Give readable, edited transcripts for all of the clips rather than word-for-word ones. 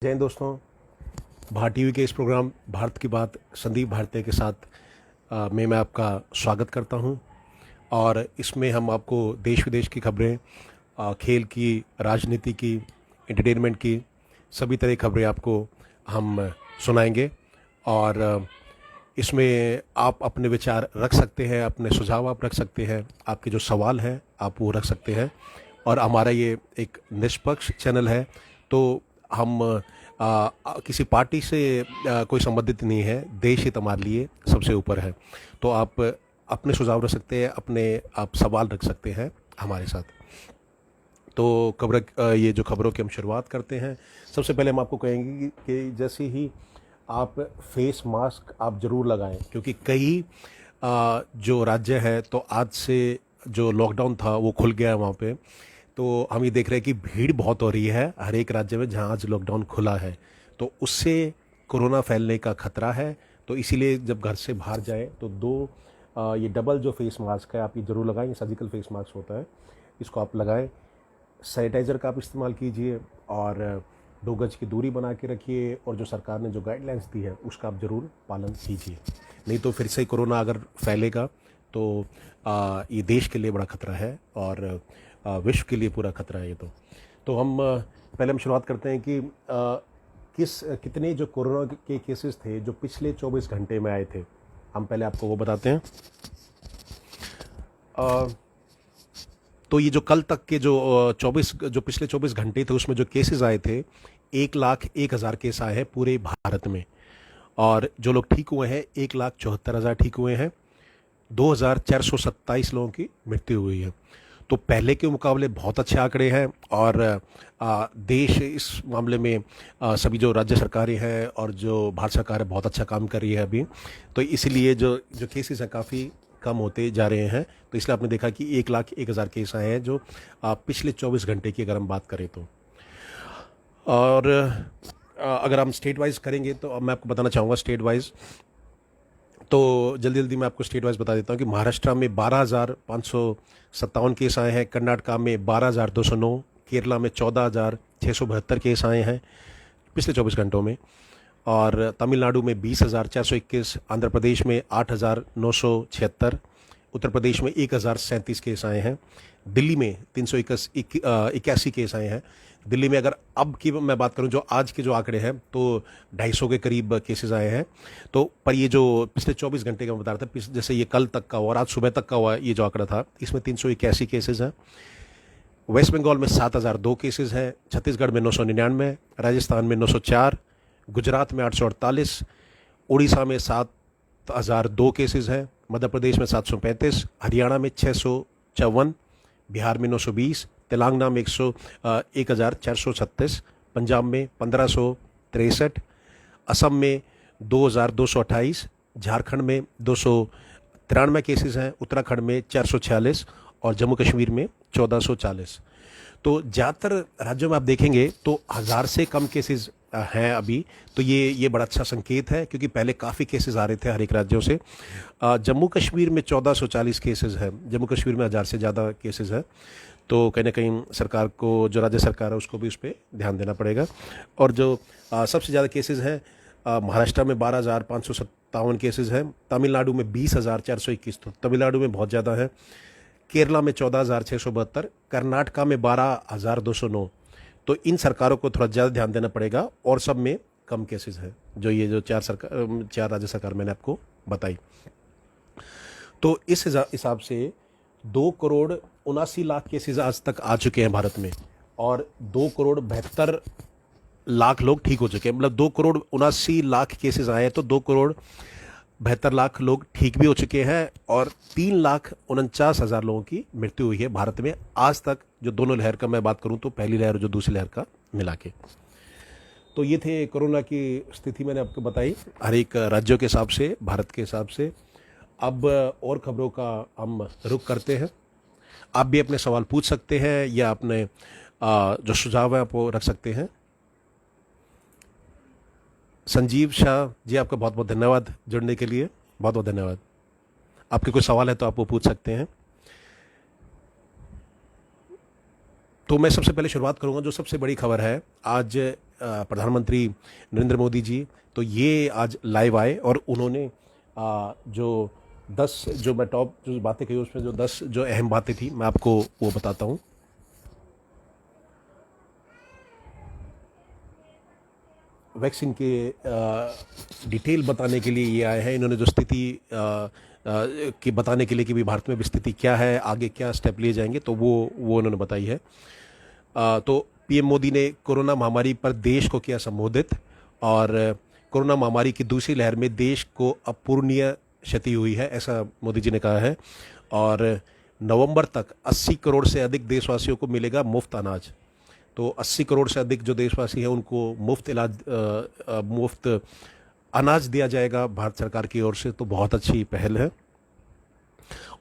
जय हिंद दोस्तों। भारत टीवी के इस प्रोग्राम भारत की बात संदीप भारतीय के साथ मैं आपका स्वागत करता हूं। और इसमें हम आपको देश विदेश की खबरें, खेल की, राजनीति की, एंटरटेनमेंट की, सभी तरह की खबरें आपको हम सुनाएंगे। और इसमें आप अपने विचार रख सकते हैं, अपने सुझाव आप रख सकते हैं, आपके जो सवाल हैं आप वो रख सकते हैं। और हमारा ये एक निष्पक्ष चैनल है, तो हम किसी पार्टी से कोई संबंधित नहीं है। देश हित हमारे लिए सबसे ऊपर है। तो आप अपने सुझाव रख सकते हैं, अपने आप सवाल रख सकते हैं हमारे साथ। तो ये जो खबरों की हम शुरुआत करते हैं, सबसे पहले हम आपको कहेंगे कि जैसे ही आप फेस मास्क आप ज़रूर लगाएं, क्योंकि कई जो राज्य है तो आज से जो लॉकडाउन था वो खुल गया है वहाँ पे। तो हम ये देख रहे हैं कि भीड़ बहुत हो रही है हर एक राज्य में जहाँ आज लॉकडाउन खुला है, तो उससे कोरोना फैलने का खतरा है। तो इसीलिए जब घर से बाहर जाए तो ये डबल जो फेस मास्क है आप ये ज़रूर लगाएं। ये सर्जिकल फेस मास्क होता है, इसको आप लगाएं। सैनिटाइज़र का आप इस्तेमाल कीजिए और 2 गज की दूरी बना के रखिए। और जो सरकार ने जो गाइडलाइंस दी है उसका आप ज़रूर पालन कीजिए, नहीं तो फिर से कोरोना अगर फैलेगा तो ये देश के लिए बड़ा खतरा है और विश्व के लिए पूरा खतरा है ये। तो हम पहले हम शुरुआत करते हैं कि कितने जो कोरोना के केसेस थे जो पिछले 24 घंटे में आए थे, हम पहले आपको वो बताते हैं। तो ये जो कल तक के जो पिछले 24 घंटे थे उसमें जो केसेस आए थे, 1,01,000 केस आए हैं पूरे भारत में। और जो लोग ठीक हुए हैं 1,74,000 ठीक हुए हैं। 2,427 लोगों की मृत्यु हुई है। तो पहले के मुकाबले बहुत अच्छे आंकड़े हैं। और देश इस मामले में सभी जो राज्य सरकारें हैं और जो भारत सरकार है बहुत अच्छा काम कर रही है अभी। तो इसलिए जो जो केसेस हैं काफ़ी कम होते जा रहे हैं। तो इसलिए आपने देखा कि 1,01,000 केस आए हैं जो पिछले 24 घंटे की अगर हम बात करें तो। और अगर हम स्टेट वाइज करेंगे तो अब मैं आपको बताना चाहूँगा स्टेट वाइज। तो जल्दी जल्दी मैं आपको स्टेट वाइज बता देता हूँ कि महाराष्ट्र में 12,557 केस आए हैं, कर्नाटका में 12,209, केरला में 14,672 केस आए हैं पिछले 24 घंटों में। और तमिलनाडु में 20,421, आंध्र प्रदेश में 8,976, उत्तर प्रदेश में 1,037 केस आए हैं, दिल्ली में 381 केस आए हैं। दिल्ली में अगर अब की मैं बात करूं जो आज के जो आंकड़े हैं तो 250 के करीब केसेस आए हैं। तो पर ये जो पिछले 24 घंटे का मैं बता रहा था, जैसे ये कल तक का और आज सुबह तक का हुआ ये जो आंकड़ा था, इसमें 381 केसेस हैं। वेस्ट बंगाल में 7,002 केसेस हैं, छत्तीसगढ़ में 999, राजस्थान में 904, गुजरात में 848, उड़ीसा में 7,002 केसेस हैं, मध्य प्रदेश में 735, हरियाणा में 654, बिहार में 920, तेलंगाना में 1,436, पंजाब में 1,563, असम में 2,228, झारखंड में 293 केसेस हैं, उत्तराखंड में 446 और जम्मू कश्मीर में 1,440। तो ज़्यादातर राज्यों में आप देखेंगे तो 1,000 से कम केसेस हैं अभी। तो ये बड़ा अच्छा संकेत है, क्योंकि पहले काफ़ी केसेस आ रहे थे हर एक राज्यों से। जम्मू कश्मीर में 1,440 केसेस हैं, जम्मू कश्मीर में 1,000 से ज़्यादा केसेस हैं। तो कहीं ना कहीं सरकार को, जो राज्य सरकार है उसको भी उस पर ध्यान देना पड़ेगा। और जो सबसे ज़्यादा केसेस हैं महाराष्ट्र में 12,557 केसेस हैं, तमिलनाडु में 20,421, तो तमिलनाडु में बहुत ज़्यादा है, केरला में 14,672, कर्नाटका में 12,209। तो इन सरकारों को थोड़ा ज़्यादा ध्यान देना पड़ेगा और सब में कम केसेस हैं, जो ये जो चार राज्य सरकार मैंने आपको बताई। तो इस हिसाब से 2,79,00,000 केसेस आज तक आ चुके हैं भारत में और 2,72,00,000 लोग ठीक हो चुके हैं। मतलब 2,79,00,000 केसेस आए हैं तो 2,72,00,000 लोग ठीक भी हो चुके हैं और 3,49,000 लोगों की मृत्यु हुई है भारत में आज तक। जो दोनों लहर का मैं बात करूं तो पहली लहर और जो दूसरी लहर का मिला के। तो ये थे कोरोना की स्थिति मैंने आपको बताई हर एक राज्यों के हिसाब से, भारत के हिसाब से। अब और खबरों का हम रुख करते हैं। आप भी अपने सवाल पूछ सकते हैं या अपने जो सुझाव है आप वो रख सकते हैं। संजीव शाह जी, आपका बहुत बहुत धन्यवाद जुड़ने के लिए, बहुत बहुत धन्यवाद। आपके कोई सवाल है तो आप वो पूछ सकते हैं। तो मैं सबसे पहले शुरुआत करूंगा जो सबसे बड़ी खबर है आज। प्रधानमंत्री नरेंद्र मोदी जी तो ये आज लाइव आए और उन्होंने जो 10 जो मैं टॉप जो बातें कही उसमें जो 10 जो अहम बातें थी मैं आपको वो बताता हूँ। वैक्सीन के डिटेल बताने के लिए ये आए हैं। इन्होंने जो स्थिति की बताने के लिए कि भी भारत में भी स्थिति क्या है, आगे क्या स्टेप लिए जाएंगे, तो वो उन्होंने बताई है। तो पीएम मोदी ने कोरोना महामारी पर देश को किया संबोधित और कोरोना महामारी की दूसरी लहर में देश को अपूरणीय क्षति हुई है, ऐसा मोदी जी ने कहा है। और नवंबर तक 80 करोड़ से अधिक देशवासियों को मिलेगा मुफ्त अनाज। तो 80 करोड़ से अधिक जो देशवासी हैं उनको मुफ्त अनाज दिया जाएगा भारत सरकार की ओर से, तो बहुत अच्छी पहल है।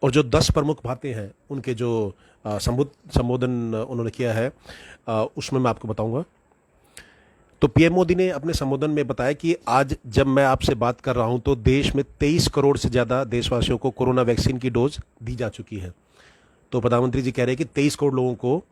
और जो 10 प्रमुख बातें हैं उनके जो संबोधन उन्होंने किया है उसमें मैं आपको बताऊंगा। तो पीएम मोदी ने अपने संबोधन में बताया कि आज जब मैं आपसे बात कर रहा हूं तो देश में 23 करोड़ से ज़्यादा देशवासियों को कोरोना वैक्सीन की डोज दी जा चुकी है। तो प्रधानमंत्री जी कह रहे हैं कि 23 करोड़ लोगों को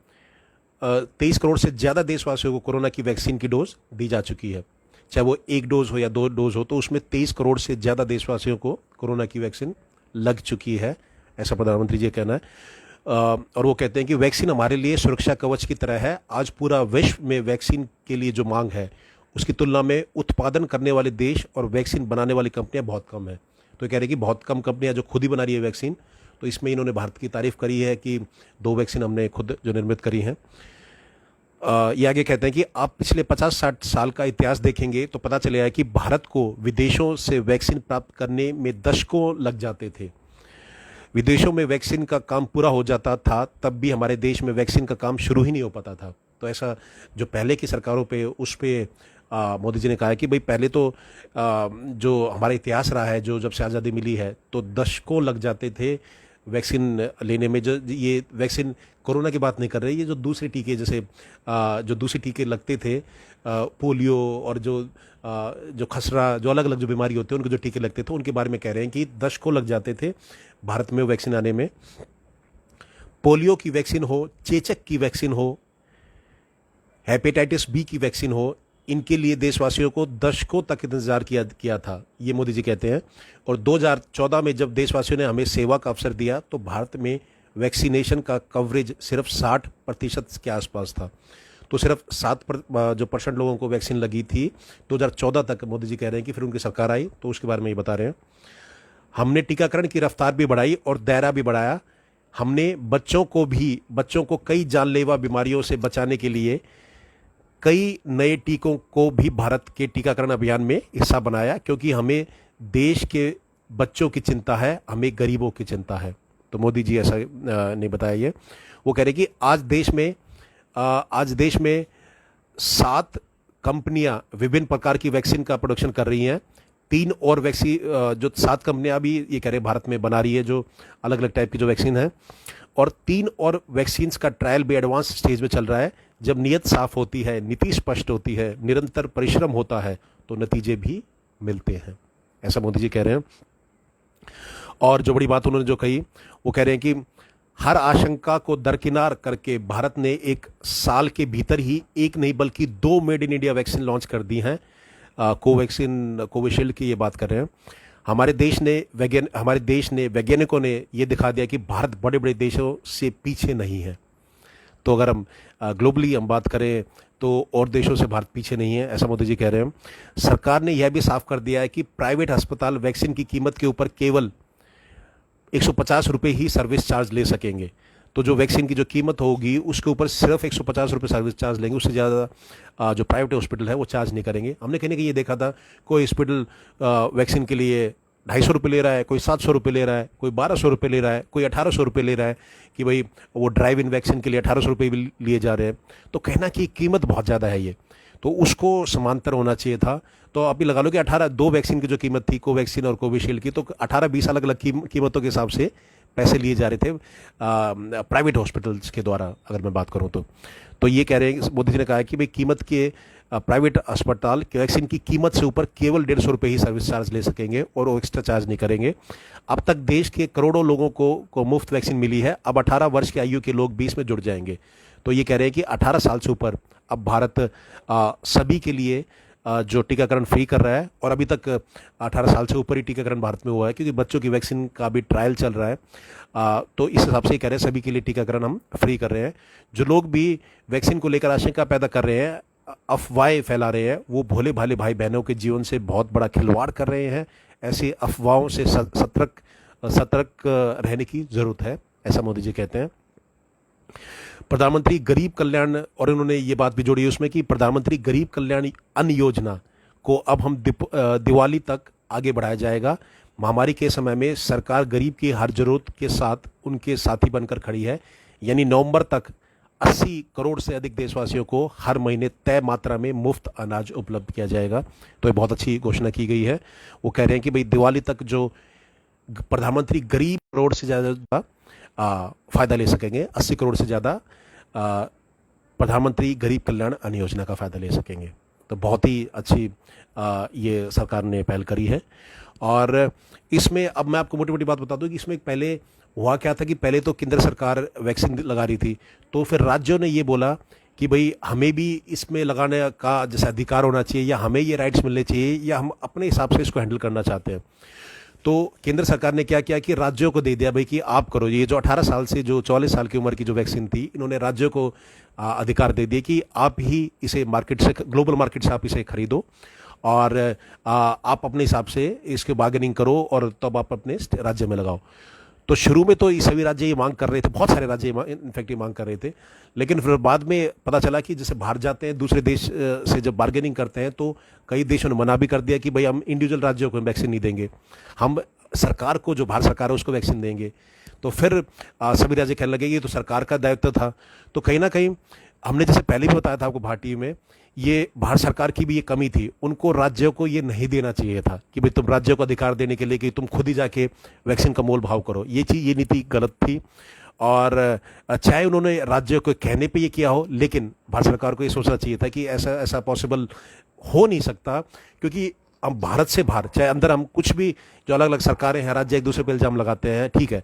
23 करोड़ से ज़्यादा देशवासियों को कोरोना की वैक्सीन की डोज दी जा चुकी है, चाहे वो 1 डोज हो या 2 डोज हो, तो उसमें 23 करोड़ से ज़्यादा देशवासियों को कोरोना की वैक्सीन लग चुकी है, ऐसा प्रधानमंत्री जी का कहना है। और वो कहते हैं कि वैक्सीन हमारे लिए सुरक्षा कवच की तरह है। आज पूरा विश्व में वैक्सीन के लिए जो मांग है उसकी तुलना में उत्पादन करने वाले देश और वैक्सीन बनाने वाली कंपनियां बहुत कम है। तो ये कह रहे हैं कि बहुत कम कंपनियां जो खुद ही बना रही है वैक्सीन, तो इसमें इन्होंने भारत की तारीफ करी है कि 2 वैक्सीन हमने खुद जो निर्मित करी हैं। ये आगे कहते हैं कि आप पिछले 50-60 साल का इतिहास देखेंगे तो पता चलेगा कि भारत को विदेशों से वैक्सीन प्राप्त करने में दशकों लग जाते थे। विदेशों में वैक्सीन का काम पूरा हो जाता था तब भी हमारे देश में वैक्सीन का काम शुरू ही नहीं हो पाता था। तो ऐसा जो पहले की सरकारों पे उस पे मोदी जी ने कहा है कि भाई पहले तो जो हमारा इतिहास रहा है, जो जब से आज़ादी मिली है तो दशकों लग जाते थे वैक्सीन लेने में। जो ये वैक्सीन कोरोना की बात नहीं कर रही, ये जो दूसरे टीके जैसे जो दूसरे टीके लगते थे, पोलियो और जो खसरा, जो अलग अलग जो बीमारी होती है उनके जो टीके लगते थे उनके बारे में कह रहे हैं कि दशकों लग जाते थे भारत में वैक्सीन आने में। पोलियो की वैक्सीन हो, चेचक की वैक्सीन हो, हेपेटाइटिस बी की वैक्सीन हो, इनके लिए देशवासियों को दशकों तक इंतजार किया था, ये मोदी जी कहते हैं। और 2014 में जब देशवासियों ने हमें सेवा का अवसर दिया तो भारत में वैक्सीनेशन का कवरेज सिर्फ 60% के आसपास था। तो सिर्फ 7% लोगों को वैक्सीन लगी थी 2014 तक। मोदी जी कह रहे हैं कि फिर उनकी सरकार आई तो उसके बारे में ये बता रहे हैं। हमने टीकाकरण की रफ्तार भी बढ़ाई और दायरा भी बढ़ाया। हमने बच्चों को कई जानलेवा बीमारियों से बचाने के लिए कई नए टीकों को भी भारत के टीकाकरण अभियान में हिस्सा बनाया, क्योंकि हमें देश के बच्चों की चिंता है, हमें गरीबों की चिंता है। तो मोदी जी ऐसा नहीं बताया ये। वो कह रहे कि आज देश में 7 कंपनियां विभिन्न प्रकार की वैक्सीन का प्रोडक्शन कर रही हैं। 3 और वैक्सीन जो 7 कंपनियां अभी ये कह रहे भारत में बना रही है जो अलग अलग टाइप की जो वैक्सीन है, और 3 और वैक्सीन का ट्रायल भी एडवांस स्टेज में चल रहा है। जब नीयत साफ होती है, नीति स्पष्ट होती है, निरंतर परिश्रम होता है तो नतीजे भी मिलते हैं, ऐसा मोदी जी कह रहे हैं। और जो बड़ी बात उन्होंने जो कही, वो कह रहे हैं कि हर आशंका को दरकिनार करके भारत ने 1 साल के भीतर ही 1 नहीं बल्कि 2 made in India vaccine launch कर दी हैं। कोविशील्ड की ये बात कर रहे हैं। हमारे देश ने वैज्ञानिकों ने ये दिखा दिया कि भारत बड़े बड़े देशों से पीछे नहीं है। तो अगर हम ग्लोबली हम बात करें तो और देशों से भारत पीछे नहीं है, ऐसा मोदी जी कह रहे हैं। सरकार ने यह भी साफ कर दिया है कि प्राइवेट अस्पताल वैक्सीन की कीमत के ऊपर केवल 150 रुपये ही सर्विस चार्ज ले सकेंगे। तो जो वैक्सीन की जो कीमत होगी उसके ऊपर सिर्फ 150 रुपये सर्विस चार्ज लेंगे, उससे ज़्यादा जो प्राइवेट हॉस्पिटल है वो चार्ज नहीं करेंगे। हमने कहने कि ये देखा था, कोई हॉस्पिटल वैक्सीन के लिए 250 रुपये ले रहा है, कोई 700 रुपये ले रहा है, कोई 1200 रुपये ले रहा है, कोई 1800 रुपये ले रहा है कि भाई वो ड्राइव इन वैक्सीन के लिए 1800 रुपये भी लिए जा रहे हैं। तो कहना कि कीमत बहुत ज़्यादा है ये, तो उसको समांतर होना चाहिए था। तो आप भी लगा लो कि 2 वैक्सीन की जो कीमत थी, कोवैक्सीन और कोविशील्ड की, तो 18-20 अलग अलग कीमतों के हिसाब से पैसे लिए जा रहे थे प्राइवेट हॉस्पिटल्स के द्वारा, अगर मैं बात करूं तो ये कह रहे हैं, मोदी जी ने कहा है कि भाई कीमत के प्राइवेट अस्पताल वैक्सीन की कीमत से ऊपर केवल 150 रुपये ही सर्विस चार्ज ले सकेंगे और वो एक्स्ट्रा चार्ज नहीं करेंगे। अब तक देश के करोड़ों लोगों को मुफ्त वैक्सीन मिली है। अब 18 वर्ष की आयु के लोग भी इसमें जुड़ जाएंगे। तो ये कह रहे हैं कि 18 साल से ऊपर अब भारत सभी के लिए जो टीकाकरण फ्री कर रहा है, और अभी तक 18 साल से ऊपर ही टीकाकरण भारत में हुआ है क्योंकि बच्चों की वैक्सीन का भी ट्रायल चल रहा है। तो इस हिसाब से ही कह रहे हैं सभी के लिए टीकाकरण हम फ्री कर रहे हैं। जो लोग भी वैक्सीन को लेकर आशंका पैदा कर रहे हैं, अफवाहें फैला रहे हैं, वो भोले भाले भाई बहनों के जीवन से बहुत बड़ा खिलवाड़ कर रहे हैं। ऐसी अफवाहों से सतर्क सतर्क रहने की जरूरत है, ऐसा मोदी जी कहते हैं। प्रधानमंत्री गरीब कल्याण, और इन्होंने ये बात भी जोड़ी उसमें कि प्रधानमंत्री गरीब कल्याण अन्न योजना को अब हम दिवाली तक आगे बढ़ाया जाएगा। महामारी के समय में सरकार गरीब की हर जरूरत के साथ उनके साथी बनकर खड़ी है। यानी नवंबर तक 80 करोड़ से अधिक देशवासियों को हर महीने तय मात्रा में मुफ्त अनाज उपलब्ध किया जाएगा। तो ये बहुत अच्छी घोषणा की गई है। वो कह रहे हैं कि भाई दिवाली तक जो प्रधानमंत्री गरीब करोड़ से ज़्यादा फ़ायदा ले सकेंगे, 80 करोड़ से ज़्यादा प्रधानमंत्री गरीब कल्याण अन्न योजना का फ़ायदा ले सकेंगे। तो बहुत ही अच्छी ये सरकार ने पहल करी है। और इसमें अब मैं आपको मोटी मोटी बात बता दूं कि इसमें पहले हुआ क्या था कि पहले तो केंद्र सरकार वैक्सीन लगा रही थी, तो फिर राज्यों ने ये बोला कि भाई हमें भी इसमें लगाने का जैसे अधिकार होना चाहिए, या हमें ये राइट्स मिलने चाहिए, या हम अपने हिसाब से इसको हैंडल करना चाहते हैं। तो केंद्र सरकार ने क्या किया कि राज्यों को दे दिया भाई कि आप करो। ये जो 18 साल से जो 44 साल की उम्र की जो वैक्सीन थी, इन्होंने राज्यों को अधिकार दे दिए कि आप ही इसे मार्केट से, ग्लोबल मार्केट से आप इसे खरीदो, और आप अपने हिसाब से इसके बार्गेनिंग करो, और तब आप अपने राज्य में लगाओ। तो शुरू में तो ये सभी राज्य ये मांग कर रहे थे, बहुत सारे राज्य इनफैक्ट ये मांग कर रहे थे, लेकिन फिर बाद में पता चला कि जैसे बाहर जाते हैं दूसरे देश से जब बार्गेनिंग करते हैं, तो कई देशों ने मना भी कर दिया कि भाई हम इंडिविजुअल राज्यों को वैक्सीन नहीं देंगे, हम सरकार को, जो भारत सरकार है उसको वैक्सीन देंगे। तो फिर सभी राज्य कहने लगे ये तो सरकार का दायित्व था। तो कहीं ना कहीं हमने जैसे पहले भी बताया था आपको भारतीय में, ये भारत सरकार की भी ये कमी थी, उनको राज्यों को ये नहीं देना चाहिए था कि भाई तुम राज्यों को अधिकार देने के लिए कि तुम खुद ही जाके वैक्सीन का मोल भाव करो। ये नीति गलत थी। और चाहे उन्होंने राज्यों को कहने पे ये किया हो, लेकिन भारत सरकार को ये सोचना चाहिए था कि ऐसा पॉसिबल हो नहीं सकता, क्योंकि हम भारत से बाहर, चाहे अंदर हम कुछ भी, जो अलग अलग सरकारें हैं, राज्य एक दूसरे पर इल्जाम लगाते हैं, ठीक है,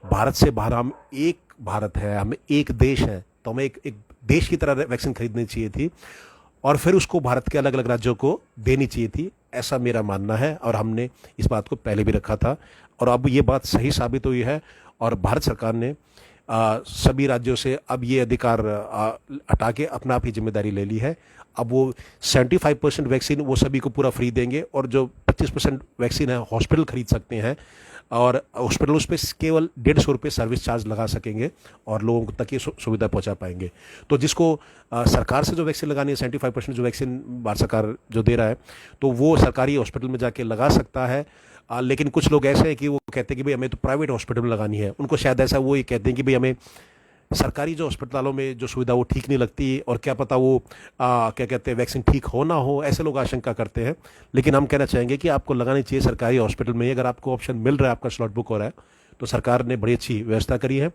भारत से बाहर हम एक भारत है, हम एक देश है, तो हमें एक देश की तरह वैक्सीन खरीदनी चाहिए थी, और फिर उसको भारत के अलग अलग राज्यों को देनी चाहिए थी, ऐसा मेरा मानना है। और हमने इस बात को पहले भी रखा था, और अब ये बात सही साबित हुई है, और भारत सरकार ने सभी राज्यों से अब ये अधिकार हटा के अपना आप ही जिम्मेदारी ले ली है। अब वो 75% वैक्सीन वो सभी को पूरा फ्री देंगे, और जो 25% वैक्सीन है हॉस्पिटल खरीद सकते हैं, और हॉस्पिटल उस पर केवल 150 रुपये सर्विस चार्ज लगा सकेंगे, और लोगों तक ये सुविधा पहुंचा पाएंगे। तो जिसको सरकार से जो वैक्सीन लगानी है, 75% जो वैक्सीन भारत सरकार जो दे रहा है, तो वो सरकारी हॉस्पिटल में जाके लगा सकता है। लेकिन कुछ लोग ऐसे हैं कि वो कहते हैं कि भाई हमें तो प्राइवेट हॉस्पिटल में लगानी है, उनको शायद ऐसा वो ये कहते हैं कि भाई हमें सरकारी जो अस्पतालों में जो सुविधा वो ठीक नहीं लगती, और क्या पता वो क्या कहते हैं वैक्सीन ठीक हो ना हो, ऐसे लोग आशंका करते हैं। लेकिन हम कहना चाहेंगे कि आपको लगानी चाहिए सरकारी हॉस्पिटल में। अगर आपको ऑप्शन मिल रहा है, आपका स्लॉट बुक हो रहा है, तो सरकार ने बड़ी अच्छी व्यवस्था करी है।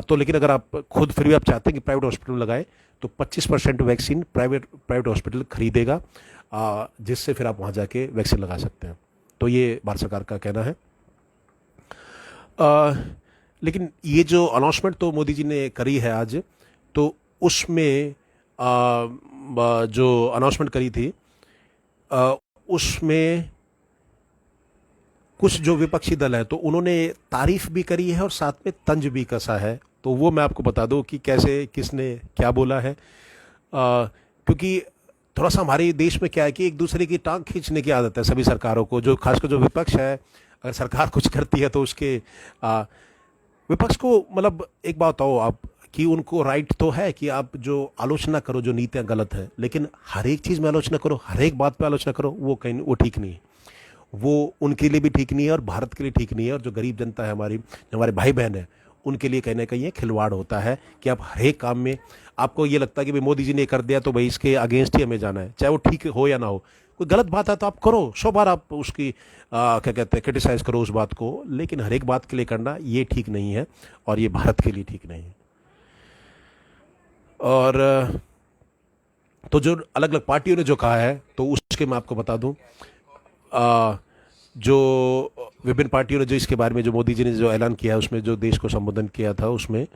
तो लेकिन अगर आप खुद फिर भी आप चाहते हैं कि प्राइवेट हॉस्पिटल में लगाएं, तो 25% वैक्सीन प्राइवेट हॉस्पिटल खरीदेगा, जिससे फिर आप वहाँ जाके वैक्सीन लगा सकते हैं। तो ये भारत सरकार का कहना है। लेकिन ये जो अनाउंसमेंट तो मोदी जी ने करी है आज, तो उसमें जो अनाउंसमेंट करी थी, उसमें कुछ जो विपक्षी दल है, तो उन्होंने तारीफ भी करी है और साथ में तंज भी कसा है। तो वो मैं आपको बता दूं कि कैसे किसने क्या बोला है। क्योंकि थोड़ा सा हमारे देश में क्या है कि एक दूसरे की टांग खींचने की आदत है सभी सरकारों को, जो खासकर जो विपक्ष है, अगर सरकार कुछ करती है तो उसके विपक्ष को, मतलब एक बात बताओ आप कि उनको राइट तो है कि आप जो आलोचना करो, जो नीतियां गलत है, लेकिन हर एक चीज़ में आलोचना करो, हर एक बात पे आलोचना करो, वो कहीं वो ठीक नहीं है। वो उनके लिए भी ठीक नहीं है और भारत के लिए ठीक नहीं है, और जो गरीब जनता है हमारी, जो हमारे भाई बहन है, उनके लिए कहीं ना कहीं ये खिलवाड़ होता है कि आप हर एक काम में आपको ये लगता है कि भाई मोदी जी ने कर दिया तो भाई इसके अगेंस्ट ही हमें जाना है, चाहे वो ठीक हो या ना हो। कोई गलत बात है तो आप करो, 100 बार आप उसकी क्या कहते हैं क्रिटिसाइज करो उस बात को, लेकिन हर एक बात के लिए करना ये ठीक नहीं है, और ये भारत के लिए ठीक नहीं है। और तो जो अलग अलग पार्टियों ने जो कहा है, तो उसके मैं आपको बता दूं, जो विभिन्न पार्टियों ने जो इसके बारे में, जो मोदी जी ने जो ऐलान किया है, उसमें जो देश को संबोधन किया था, उसमें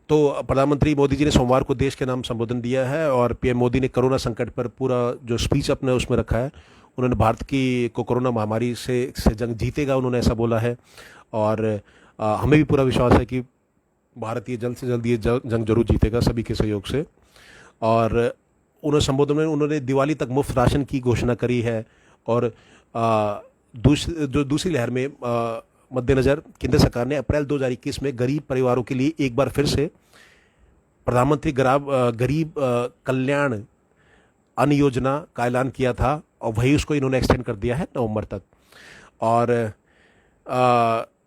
तो प्रधानमंत्री मोदी जी ने सोमवार को देश के नाम संबोधन दिया है और पीएम मोदी ने कोरोना संकट पर पूरा जो स्पीच अपने उसमें रखा है। उन्होंने भारत की को कोरोना महामारी से जंग जीतेगा, उन्होंने ऐसा बोला है। और हमें भी पूरा विश्वास है कि भारत ये जल्द से जल्द ये जंग जरूर जीतेगा सभी के सहयोग से। और उन्होंने संबोधन में उन्होंने दिवाली तक मुफ्त राशन की घोषणा करी है। और दूसरी लहर में मद्देनज़र केंद्र सरकार ने अप्रैल 2021 में गरीब परिवारों के लिए एक बार फिर से प्रधानमंत्री गरीब कल्याण अन्न योजना का ऐलान किया था और वही उसको इन्होंने एक्सटेंड कर दिया है नवंबर तक। और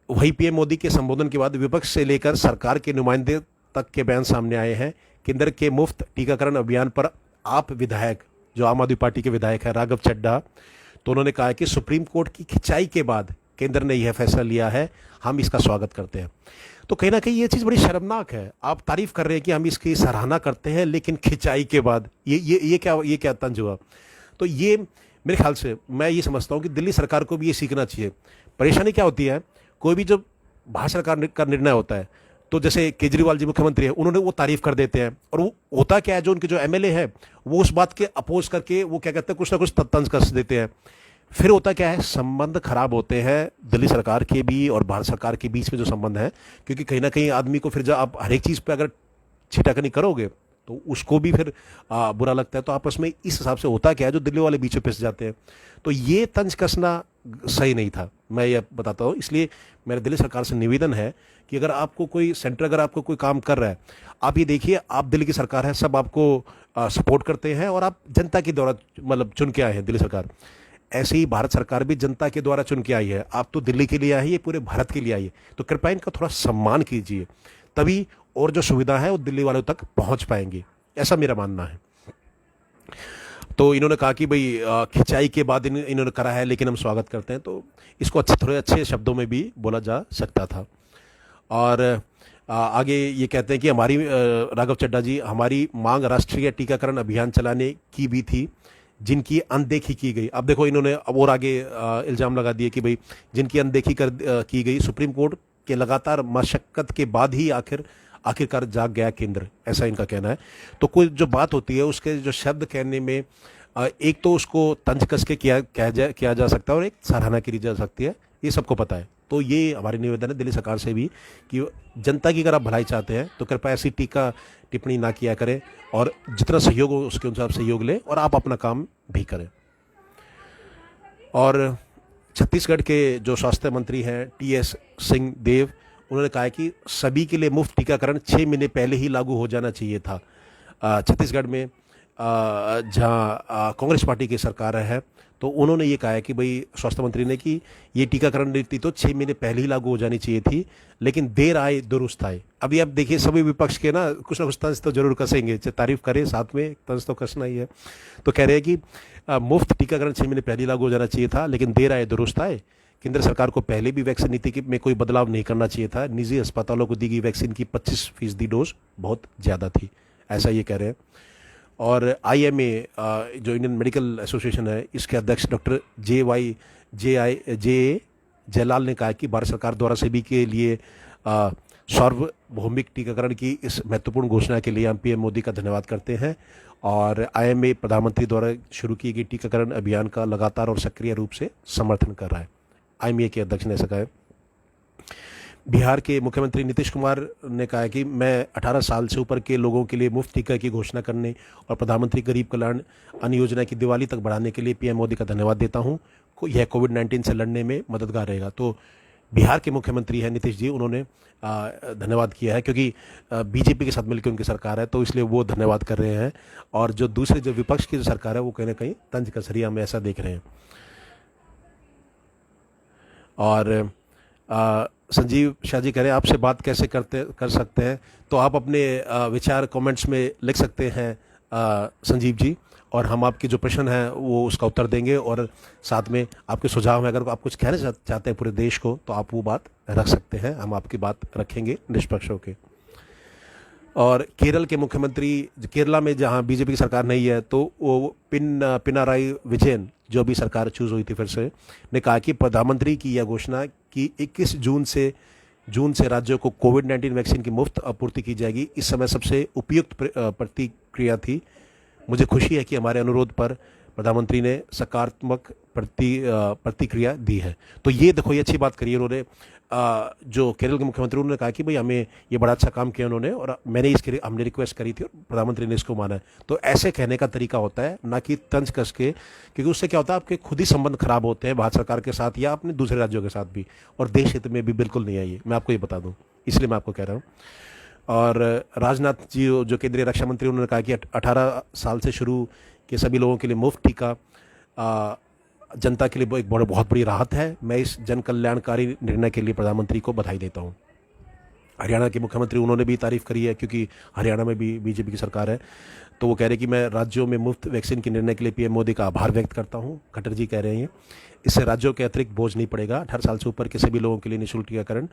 वही पीएम मोदी के संबोधन के बाद विपक्ष से लेकर सरकार के नुमाइंदे तक के बयान सामने आए हैं। केंद्र के मुफ्त टीकाकरण अभियान पर आप विधायक, जो आम आदमी पार्टी के विधायक है राघव चड्ढा, तो उन्होंने कहा कि सुप्रीम कोर्ट की खिंचाई के बाद केंद्र ने यह फैसला लिया है, हम इसका स्वागत करते हैं। तो कहीं ना कहीं ये चीज़ बड़ी शर्मनाक है। आप तारीफ कर रहे हैं कि हम इसकी सराहना करते हैं, लेकिन खिंचाई के बाद ये क्या तंज हुआ। तो ये मेरे ख्याल से मैं ये समझता हूँ कि दिल्ली सरकार को भी ये सीखना चाहिए। परेशानी क्या होती है, कोई भी जब भारत सरकार का निर्णय होता है तो जैसे केजरीवाल जी मुख्यमंत्री है, उन्होंने वो तारीफ कर देते हैं और वो होता क्या है, जो उनके जो एमएलए है वो उस बात के अपोज करके वो क्या कहते हैं, कुछ ना कुछ तंज कस देते हैं। फिर होता क्या है, संबंध खराब होते हैं दिल्ली सरकार के भी और भारत सरकार के बीच में जो संबंध है। क्योंकि कहीं ना कहीं आदमी को फिर जब आप हर एक चीज़ पे अगर छिटाकनी करोगे तो उसको भी फिर बुरा लगता है। तो आपस में इस हिसाब से होता क्या है, जो दिल्ली वाले बीच में पिस जाते हैं। तो ये तंज कसना सही नहीं था, मैं ये बताता हूँ। इसलिए मेरा दिल्ली सरकार से निवेदन है कि अगर आपको कोई सेंटर अगर आपको कोई काम कर रहा है, आप ये देखिए, आप दिल्ली की सरकार है, सब आपको सपोर्ट करते हैं और आप जनता के द्वारा मतलब चुन के आए हैं दिल्ली सरकार। ऐसे ही भारत सरकार भी जनता के द्वारा चुन के आई है। आप तो दिल्ली के लिए आई है, पूरे भारत के लिए आई है। तो कृपया इनका थोड़ा सम्मान कीजिए, तभी और जो सुविधा है वो दिल्ली वालों तक पहुंच पाएंगी, ऐसा मेरा मानना है। तो इन्होंने कहा कि भाई खिंचाई के बाद इन्होंने करा है, लेकिन हम स्वागत करते हैं। तो इसको थोड़े अच्छे शब्दों में भी बोला जा सकता था। और आगे ये कहते हैं कि हमारी राघव चड्ढा जी, हमारी मांग राष्ट्रीय टीकाकरण अभियान चलाने की भी थी, जिनकी अनदेखी की गई। अब देखो, इन्होंने अब और आगे इल्ज़ाम लगा दिए कि भाई जिनकी अनदेखी की गई, सुप्रीम कोर्ट के लगातार मशक्कत के बाद ही आखिरकार जाग गया केंद्र, ऐसा इनका कहना है। तो कोई जो बात होती है उसके जो शब्द कहने में एक तो उसको तंज कस के किया जा सकता है और एक सराहना की जा सकती है, ये सबको पता है। तो ये हमारी निवेदन है दिल्ली सरकार से भी कि जनता की अगर आप भलाई चाहते हैं तो कृपया ऐसी टीका टिप्पणी ना किया करें और जितना सहयोग हो उसके अनुसार सहयोग लें और आप अपना काम भी करें। और छत्तीसगढ़ के जो स्वास्थ्य मंत्री हैं टीएस सिंहदेव, उन्होंने कहा है कि सभी के लिए मुफ्त टीकाकरण 6 महीने पहले ही लागू हो जाना चाहिए था। छत्तीसगढ़ में जहां कांग्रेस पार्टी की सरकार है, तो उन्होंने ये कहा है कि भाई स्वास्थ्य मंत्री ने कि ये टीकाकरण नीति तो 6 महीने पहले ही लागू हो जानी चाहिए थी, लेकिन देर आए दुरुस्त आए। अभी आप देखिए, सभी विपक्ष के ना कुछ तंज तो जरूर कसेंगे, चाहे तारीफ करें साथ में तंज तो कसना ही है। तो कह रहे हैं कि मुफ्त टीकाकरण 6 महीने पहले ही लागू हो जाना चाहिए था, लेकिन देर आए दुरुस्त आए। केंद्र सरकार को पहले भी वैक्सीन नीति में कोई बदलाव नहीं करना चाहिए था। निजी अस्पतालों को दी गई वैक्सीन की 25% डोज बहुत ज़्यादा थी, ऐसा ये कह रहे हैं। और आईएमए जो इंडियन मेडिकल एसोसिएशन है, इसके अध्यक्ष डॉक्टर जे जयलाल ने कहा कि भारत सरकार द्वारा सभी के लिए सार्वभौमिक टीकाकरण की इस महत्वपूर्ण घोषणा के लिए हम पीएम मोदी का धन्यवाद करते हैं। और आईएमए प्रधानमंत्री द्वारा शुरू की गई टीकाकरण अभियान का लगातार और सक्रिय रूप से समर्थन कर रहा है, आईएमए के अध्यक्ष ने ऐसा कहा है। बिहार के मुख्यमंत्री नीतीश कुमार ने कहा है कि मैं 18 साल से ऊपर के लोगों के लिए मुफ्त टीका की घोषणा करने और प्रधानमंत्री गरीब कल्याण अन्न योजना की दिवाली तक बढ़ाने के लिए पीएम मोदी का धन्यवाद देता हूं। यह कोविड-19 से लड़ने में मददगार रहेगा। तो बिहार के मुख्यमंत्री हैं नीतीश जी, उन्होंने धन्यवाद किया है क्योंकि बीजेपी के साथ मिलकर उनकी सरकार है, तो इसलिए वो धन्यवाद कर रहे हैं। और जो दूसरे जो विपक्ष की जो सरकार है वो कहीं ना कहीं तंज कस रही है, हम ऐसा देख रहे हैं। और संजीव शाह जी कह रहे हैं आपसे बात कैसे कर सकते हैं, तो आप अपने विचार कमेंट्स में लिख सकते हैं संजीव जी, और हम आपके जो प्रश्न हैं वो उसका उत्तर देंगे। और साथ में आपके सुझाव हैं, अगर आप कुछ कहना चाहते हैं पूरे देश को तो आप वो बात रख सकते हैं, हम आपकी बात रखेंगे निष्पक्ष होकर। और केरल के मुख्यमंत्री, केरला में जहां बीजेपी की सरकार नहीं है, तो वो पिनाराई विजयन, जो भी सरकार चूज हुई थी फिर से, ने कहा कि प्रधानमंत्री की यह घोषणा कि 21 जून से जून से राज्यों को कोविड-19 वैक्सीन की मुफ्त आपूर्ति की जाएगी, इस समय सबसे उपयुक्त प्रतिक्रिया थी। मुझे खुशी है कि हमारे अनुरोध पर प्रधानमंत्री ने सकारात्मक प्रतिक्रिया दी है। तो ये देखो, ये अच्छी बात करी है उन्होंने। जो केरल के मुख्यमंत्री, उन्होंने कहा कि भाई हमें ये बड़ा अच्छा काम किया उन्होंने, और मैंने इसके लिए हमने रिक्वेस्ट करी थी और प्रधानमंत्री ने इसको माना है। तो ऐसे कहने का तरीका होता है, ना कि तंज कस के, क्योंकि उससे क्या होता है, आपके खुद ही संबंध खराब होते हैं भारत सरकार के साथ या अपने दूसरे राज्यों के साथ भी, और देश हित में भी बिल्कुल नहीं है ये, मैं आपको ये बता दूं, इसलिए मैं आपको कह रहा हूँ। और राजनाथ जी जो केंद्रीय रक्षा मंत्री, उन्होंने कहा कि 18 साल से शुरू के सभी लोगों के लिए मुफ्त टीका जनता के लिए एक बहुत बड़ी राहत है। मैं इस जन कल्याणकारी निर्णय के लिए प्रधानमंत्री को बधाई देता हूँ। हरियाणा के मुख्यमंत्री, उन्होंने भी तारीफ करी है, क्योंकि हरियाणा में भी बीजेपी की सरकार है। तो वो कह रहे हैं कि मैं राज्यों में मुफ्त वैक्सीन के निर्णय के लिए पीएम मोदी का आभार व्यक्त करता हूँ। खट्टर जी कह रहे हैं इससे राज्यों के अतिरिक्त बोझ नहीं पड़ेगा। 18 साल से ऊपर के सभी लोगों के लिए निःशुल्क टीकाकरण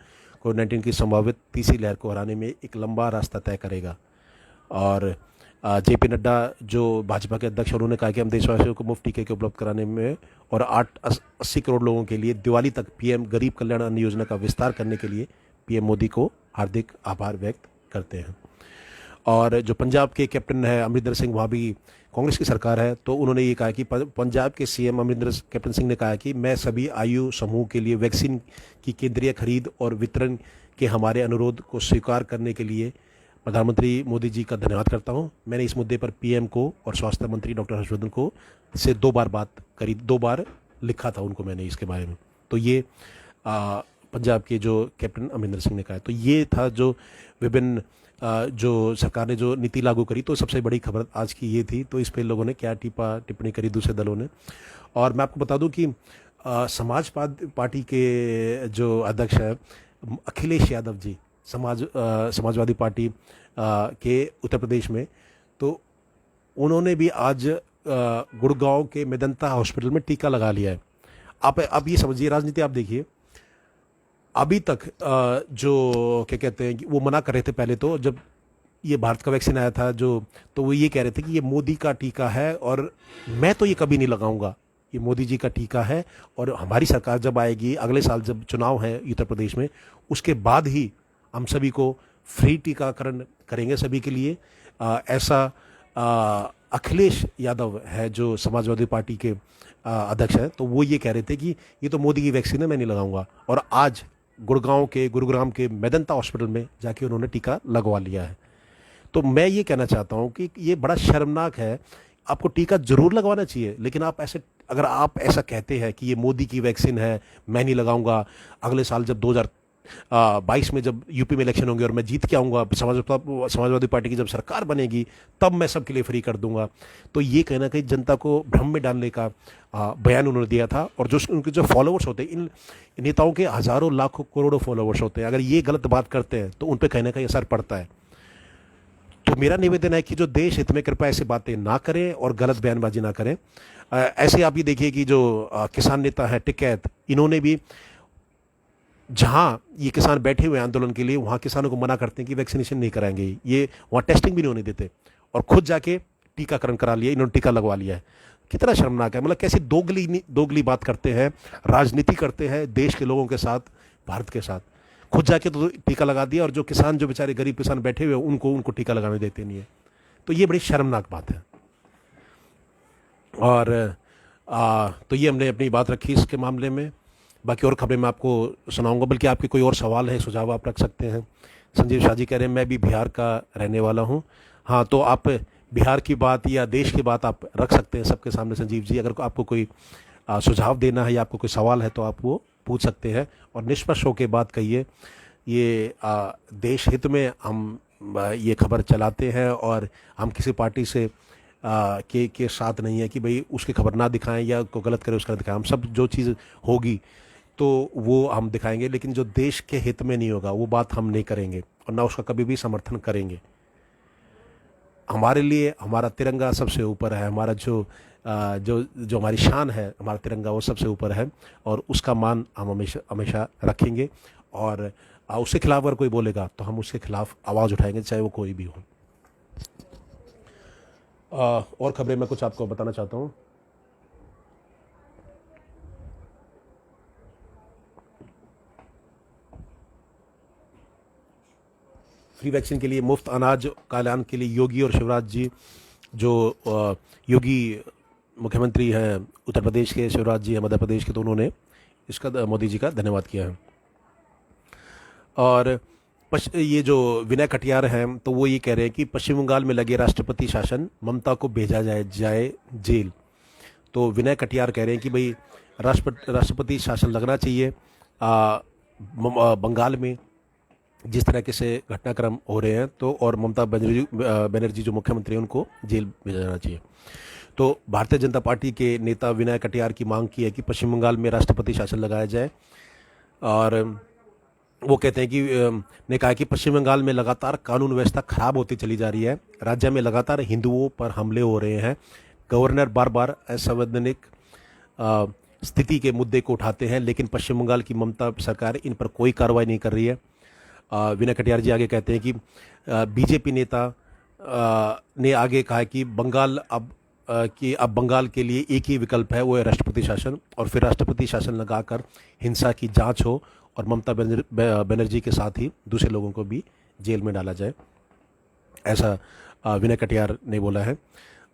कोविड-19 की संभावित तीसरी लहर को हराने में एक लंबा रास्ता तय करेगा। और जेपी नड्डा जो भाजपा के अध्यक्ष, उन्होंने कहा कि हम देशवासियों को मुफ्त टीके के उपलब्ध कराने में और 80 करोड़ लोगों के लिए दिवाली तक पीएम गरीब कल्याण अन्न योजना का विस्तार करने के लिए पीएम मोदी को हार्दिक आभार व्यक्त करते हैं। और जो पंजाब के कैप्टन है अमरिंदर सिंह, वहाँ भी कांग्रेस की सरकार है, तो उन्होंने ये कहा कि पंजाब के सीएम कैप्टन सिंह ने कहा कि मैं सभी आयु समूह के लिए वैक्सीन की केंद्रीय खरीद और वितरण के हमारे अनुरोध को स्वीकार करने के लिए प्रधानमंत्री मोदी जी का धन्यवाद करता हूं। मैंने इस मुद्दे पर पीएम को और स्वास्थ्य मंत्री डॉक्टर हर्षवर्धन को से 2 बार बात करी, 2 बार लिखा था उनको मैंने इसके बारे में। तो ये पंजाब के जो कैप्टन अमरिंदर सिंह ने कहा। तो ये था जो विभिन्न जो सरकार ने जो नीति लागू करी। तो सबसे बड़ी खबर आज की ये थी। तो इस पर लोगों ने क्या टिप्पणी करी दूसरे दलों ने। और मैं आपको बता दूं कि समाजवादी पार्टी के जो अध्यक्ष है अखिलेश यादव जी, समाजवादी पार्टी के उत्तर प्रदेश में, तो उन्होंने भी आज गुड़गांव के मेदंता हॉस्पिटल में टीका लगा लिया है। आप ये समझिए, राजनीति आप देखिए, अभी तक जो क्या कहते हैं, वो मना कर रहे थे पहले, तो जब ये भारत का वैक्सीन आया था जो, तो वो ये कह रहे थे कि ये मोदी का टीका है और मैं तो ये कभी नहीं लगाऊंगा, ये मोदी जी का टीका है, और हमारी सरकार जब आएगी अगले साल, जब चुनाव है उत्तर प्रदेश में, उसके बाद ही हम सभी को फ्री टीकाकरण करेंगे सभी के लिए। ऐसा अखिलेश यादव है जो समाजवादी पार्टी के अध्यक्ष हैं, तो वो ये कह रहे थे कि ये तो मोदी की वैक्सीन है, मैं नहीं लगाऊंगा। और आज गुरुग्राम के मेदंता हॉस्पिटल में जाके उन्होंने टीका लगवा लिया है। तो मैं ये कहना चाहता हूं कि ये बड़ा शर्मनाक है। आपको टीका जरूर लगवाना चाहिए, लेकिन आप ऐसे, अगर आप ऐसा कहते हैं कि ये मोदी की वैक्सीन है, मैं नहीं लगाऊंगा, अगले साल जब 2022 में जब यूपी में इलेक्शन होंगे और मैं जीत के आऊंगा, समाजवादी पार्टी की जब सरकार बनेगी, तब मैं सबके लिए फ्री कर दूंगा, तो ये कहीं ना कहीं जनता को भ्रम में डालने का बयान उन्होंने दिया था। और जो उनके जो फॉलोअर्स होते हैं, इन नेताओं के हजारों लाखों करोड़ों फॉलोअर्स होते हैं, अगर ये गलत बात करते हैं तो उन पर कहीं ना कहीं असर पड़ता है। तो मेरा निवेदन है कि जो देश हित में, कृपया ऐसी बातें ना करें और गलत बयानबाजी ना करें। ऐसे आप ये देखिए कि जो किसान नेता है टिकैत, इन्होंने भी, जहां ये किसान बैठे हुए आंदोलन के लिए, वहां किसानों को मना करते हैं कि वैक्सीनेशन नहीं कराएंगे, ये वहां टेस्टिंग भी नहीं होने देते, और खुद जाके टीकाकरण करा लिया, इन्होंने टीका लगवा लिया है। कितना शर्मनाक है, मतलब कैसी दोगली बात करते हैं, राजनीति करते हैं देश के लोगों के साथ, भारत के साथ। खुद जाके तो टीका लगा दिया, और जो किसान, जो बेचारे गरीब किसान बैठे हुए, उनको टीका लगाने देते नहीं है। तो ये बड़ी शर्मनाक बात है। और तो ये हमने अपनी बात रखी इसके मामले में। बाकी और खबरें मैं आपको सुनाऊंगा, बल्कि आपके कोई और सवाल है, सुझाव आप रख सकते हैं। संजीव शाह जी कह रहे हैं मैं भी बिहार का रहने वाला हूं। हाँ, तो आप बिहार की बात या देश की बात आप रख सकते हैं सबके सामने संजीव जी। अगर आपको कोई सुझाव देना है या आपको कोई सवाल है तो आप वो पूछ सकते हैं, और निष्पक्ष होकर बात कहिए। ये देश हित में हम ये खबर चलाते हैं, और हम किसी पार्टी से के साथ नहीं है कि भाई उसकी खबर ना दिखाएं या को गलत करें उसका दिखाएं। हम सब जो चीज़ होगी तो वो हम दिखाएंगे, लेकिन जो देश के हित में नहीं होगा वो बात हम नहीं करेंगे, और ना उसका कभी भी समर्थन करेंगे। हमारे लिए हमारा तिरंगा सबसे ऊपर है, हमारा जो हमारी शान है, हमारा तिरंगा वो सबसे ऊपर है, और उसका मान हम हमेशा रखेंगे। और उसके खिलाफ अगर कोई बोलेगा तो हम उसके खिलाफ आवाज़ उठाएंगे, चाहे वो कोई भी हो। और खबरें मैं कुछ आपको बताना चाहता हूँ। फ्री वैक्सीन के लिए, मुफ्त अनाज का ऐलान के लिए योगी और शिवराज जी, जो योगी मुख्यमंत्री हैं उत्तर प्रदेश के, शिवराज जी हैं मध्य प्रदेश के, तो उन्होंने इसका मोदी जी का धन्यवाद किया है। और ये जो विनय कटियार हैं तो वो ये कह रहे हैं कि पश्चिम बंगाल में लगे राष्ट्रपति शासन, ममता को भेजा जाए जेल। तो विनय कटियार कह रहे हैं कि भाई राष्ट्रपति शासन लगना चाहिए बंगाल में जिस तरह से घटनाक्रम हो रहे हैं, तो और ममता बनर्जी जो मुख्यमंत्री हैं उनको जेल भेजा जाना चाहिए। तो भारतीय जनता पार्टी के नेता विनय कटियार की मांग की है कि पश्चिम बंगाल में राष्ट्रपति शासन लगाया जाए। और वो कहते हैं कि ने कहा कि पश्चिम बंगाल में लगातार कानून व्यवस्था खराब होती चली जा रही है, राज्य में लगातार हिंदुओं पर हमले हो रहे हैं, गवर्नर बार बार असंवैधानिक स्थिति के मुद्दे को उठाते हैं, लेकिन पश्चिम बंगाल की ममता सरकार इन पर कोई कार्रवाई नहीं कर रही है। विनय कटियार जी आगे कहते हैं कि बीजेपी नेता ने आगे कहा कि अब बंगाल के लिए एक ही विकल्प है, वो है राष्ट्रपति शासन, और फिर राष्ट्रपति शासन लगाकर हिंसा की जांच हो और ममता बनर्जी के साथ ही दूसरे लोगों को भी जेल में डाला जाए, ऐसा विनय कटियार ने बोला है।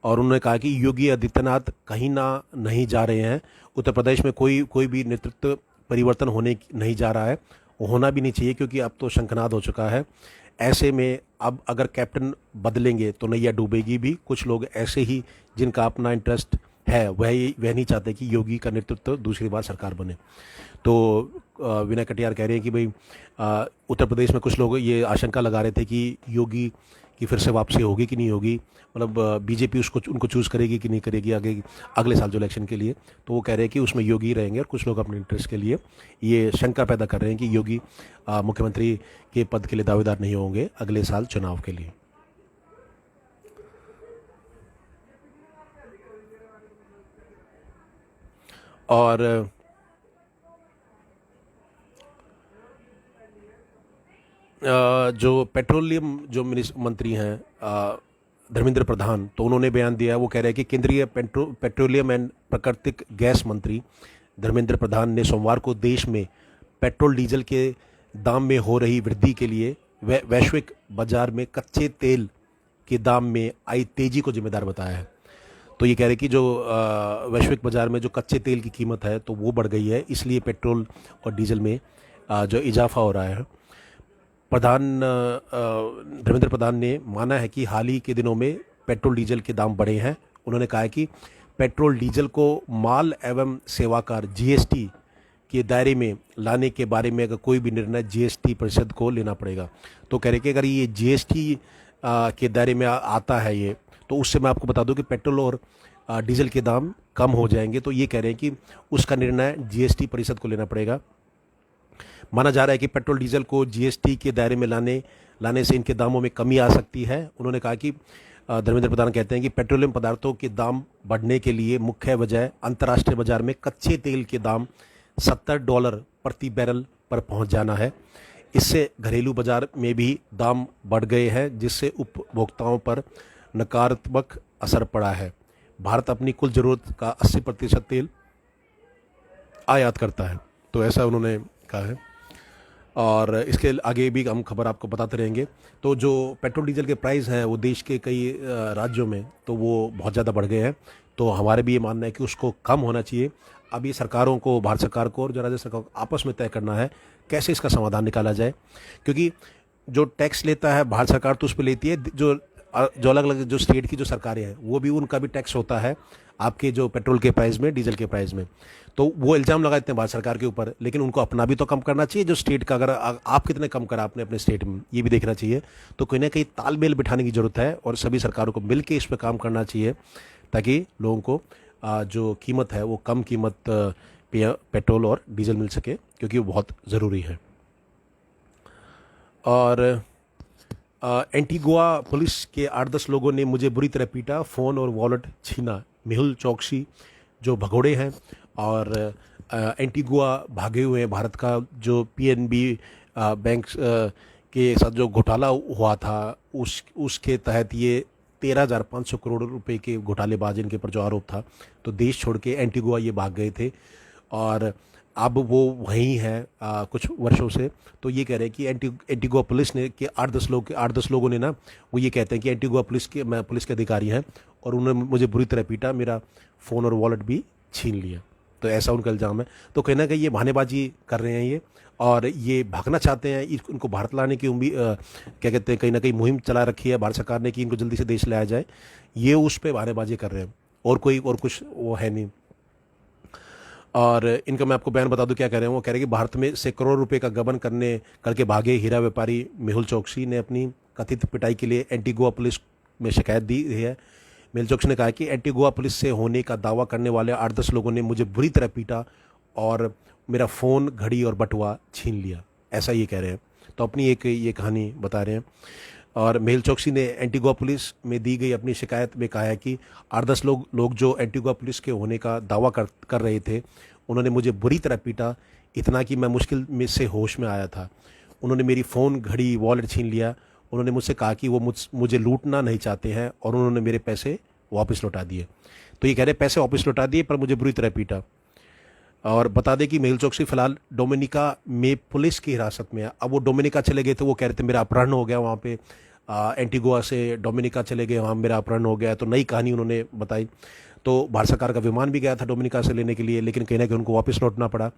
और उन्होंने कहा कि योगी आदित्यनाथ कहीं नहीं जा रहे हैं, उत्तर प्रदेश में कोई भी नेतृत्व परिवर्तन होने नहीं जा रहा है, होना भी नहीं चाहिए, क्योंकि अब तो शंखनाद हो चुका है। ऐसे में अब अगर कैप्टन बदलेंगे तो नैया डूबेगी भी। कुछ लोग ऐसे ही जिनका अपना इंटरेस्ट है वह नहीं चाहते कि योगी का नेतृत्व दूसरी बार सरकार बने। तो विनय कटियार कह रहे हैं कि भाई उत्तर प्रदेश में कुछ लोग ये आशंका लगा रहे थे कि योगी की फिर से वापसी होगी कि नहीं होगी, मतलब बीजेपी उनको चूज़ करेगी कि नहीं करेगी अगले साल जो इलेक्शन के लिए। तो वो कह रहे हैं कि उसमें योगी रहेंगे, और कुछ लोग अपने इंटरेस्ट के लिए ये शंका पैदा कर रहे हैं कि योगी मुख्यमंत्री के पद के लिए दावेदार नहीं होंगे अगले साल चुनाव के लिए। और जो पेट्रोलियम जो मंत्री हैं धर्मेंद्र प्रधान, तो उन्होंने बयान दिया, वो कह रहे हैं कि केंद्रीय पेट्रोलियम एंड प्राकृतिक गैस मंत्री धर्मेंद्र प्रधान ने सोमवार को देश में पेट्रोल डीजल के दाम में हो रही वृद्धि के लिए वैश्विक बाजार में कच्चे तेल के दाम में आई तेजी को जिम्मेदार बताया है। तो ये कह रहे हैं कि जो वैश्विक बाजार में जो कच्चे तेल की कीमत है तो वो बढ़ गई है, इसलिए पेट्रोल और डीजल में जो इजाफा हो रहा है। धर्मेंद्र प्रधान ने माना है कि हाल ही के दिनों में पेट्रोल डीजल के दाम बढ़े हैं। उन्होंने कहा है कि पेट्रोल डीजल को माल एवं सेवा कर जीएसटी के दायरे में लाने के बारे में अगर कोई भी निर्णय जीएसटी परिषद को लेना पड़ेगा। तो कह रहे कि अगर ये जीएसटी के दायरे में आता है ये, तो उससे मैं आपको बता दूं कि पेट्रोल और डीजल के दाम कम हो जाएंगे। तो ये कह रहे हैं कि उसका निर्णय जीएसटी परिषद को लेना पड़ेगा। माना जा रहा है कि पेट्रोल डीजल को जीएसटी के दायरे में लाने से इनके दामों में कमी आ सकती है। उन्होंने कहा कि धर्मेंद्र प्रधान कहते हैं कि पेट्रोलियम पदार्थों के दाम बढ़ने के लिए मुख्य वजह अंतर्राष्ट्रीय बाजार में कच्चे तेल के दाम $70 प्रति बैरल पर पहुंच जाना है। इससे घरेलू बाजार में भी दाम बढ़ गए हैं, जिससे उपभोक्ताओं पर नकारात्मक असर पड़ा है। भारत अपनी कुल जरूरत का 80% तेल आयात करता है। तो ऐसा उन्होंने कहा है, और इसके आगे भी हम खबर आपको बताते रहेंगे। तो जो पेट्रोल डीजल के प्राइस हैं वो देश के कई राज्यों में तो वो बहुत ज़्यादा बढ़ गए हैं। तो हमारे भी ये मानना है कि उसको कम होना चाहिए। अब ये सरकारों को, भारत सरकार को और जो राज्य सरकार को आपस में तय करना है कैसे इसका समाधान निकाला जाए, क्योंकि जो टैक्स लेता है भारत सरकार तो उस पर लेती है, जो अलग अलग जो स्टेट की जो सरकारें हैं वो भी, उनका भी टैक्स होता है आपके जो पेट्रोल के प्राइस में, डीजल के प्राइस में। तो वो इल्ज़ाम लगा देते हैं भारत सरकार के ऊपर, लेकिन उनको अपना भी तो कम करना चाहिए। जो स्टेट का, अगर आप कितने कम करा आपने अपने स्टेट में, ये भी देखना चाहिए। तो कहीं ना कहीं तालमेल बिठाने की ज़रूरत है और सभी सरकारों को मिल के इस पर काम करना चाहिए, ताकि लोगों को जो कीमत है वो कम कीमत पेट्रोल और डीजल मिल सके, क्योंकि वो बहुत ज़रूरी है। और एंटीगुआ पुलिस के 8-10 लोगों ने मुझे बुरी तरह पीटा, फ़ोन और वॉलेट छीना। मेहुल चौकसी जो भगोड़े हैं और एंटीगुआ भागे हुए हैं, भारत का जो पीएनबी बैंक के साथ जो घोटाला हुआ था उसके तहत ये 13,500 करोड़ रुपए के घोटालेबाज इनके पर जो आरोप था, तो देश छोड़ के एंटीगुआ ये भाग गए थे। और अब वो वहीं है कुछ वर्षों से। तो ये कह रहे हैं कि एंटीगुआ पुलिस ने कि 8-10 लोगों ने ना, वो ये कहते हैं कि एंटीगुआ पुलिस के अधिकारी हैं और उन्होंने मुझे बुरी तरह पीटा, मेरा फ़ोन और वॉलेट भी छीन लिया। तो ऐसा उनका इल्ज़ाम है। तो कहीं ना कहीं ये बहानेबाजी कर रहे हैं ये, और ये भागना चाहते हैं। इनको भारत लाने की उम्मीद, क्या कहते हैं, कहीं ना कहीं मुहिम चला रखी है भारत सरकार ने कि इनको जल्दी से देश लाया जाए। ये उस पर बहानेबाजी कर रहे हैं, और कुछ वो है नहीं। और इनका मैं आपको बयान बता दूं क्या कह रहे हैं। वो कह रहे हैं कि भारत में से करोड़ रुपए का गबन करके भागे हीरा व्यापारी मेहुल चोकसी ने अपनी कथित पिटाई के लिए एंटीगुआ पुलिस में शिकायत दी है। मेहुल चोकसी ने कहा कि एंटीगुआ पुलिस से होने का दावा करने वाले 8-10 लोगों ने मुझे बुरी तरह पीटा और मेरा फ़ोन, घड़ी और बटुआ छीन लिया, ऐसा ये कह रहे हैं। तो अपनी एक ये कहानी बता रहे हैं। और मेहुल चोकसी ने एंटीगुआ पुलिस में दी गई अपनी शिकायत में कहा है कि 8-10 लोग जो एंटीगुआ पुलिस के होने का दावा कर रहे थे, उन्होंने मुझे बुरी तरह पीटा, इतना कि मैं मुश्किल में से होश में आया था। उन्होंने मेरी फ़ोन, घड़ी, वॉलेट छीन लिया। उन्होंने मुझसे कहा कि वो मुझे लूटना नहीं चाहते हैं और उन्होंने मेरे पैसे वापस लौटा दिए। तो ये कह रहे पैसे वापस लौटा दिए पर मुझे बुरी तरह पीटा। और बता दें कि मेहुल चोकसी फिलहाल डोमिनिका में पुलिस की हिरासत में है। अब वो डोमिनिका चले गए थे, वो कह रहे थे मेरा अपहरण हो गया वहाँ पे, एंटीगुआ से डोमिनिका चले गए, वहाँ मेरा अपहरण हो गया। तो नई कहानी उन्होंने बताई। तो भारत सरकार का विमान भी गया था डोमिनिका से लेने के लिए, लेकिन कहीं ना कहीं उनको वापस लौटना पड़ा।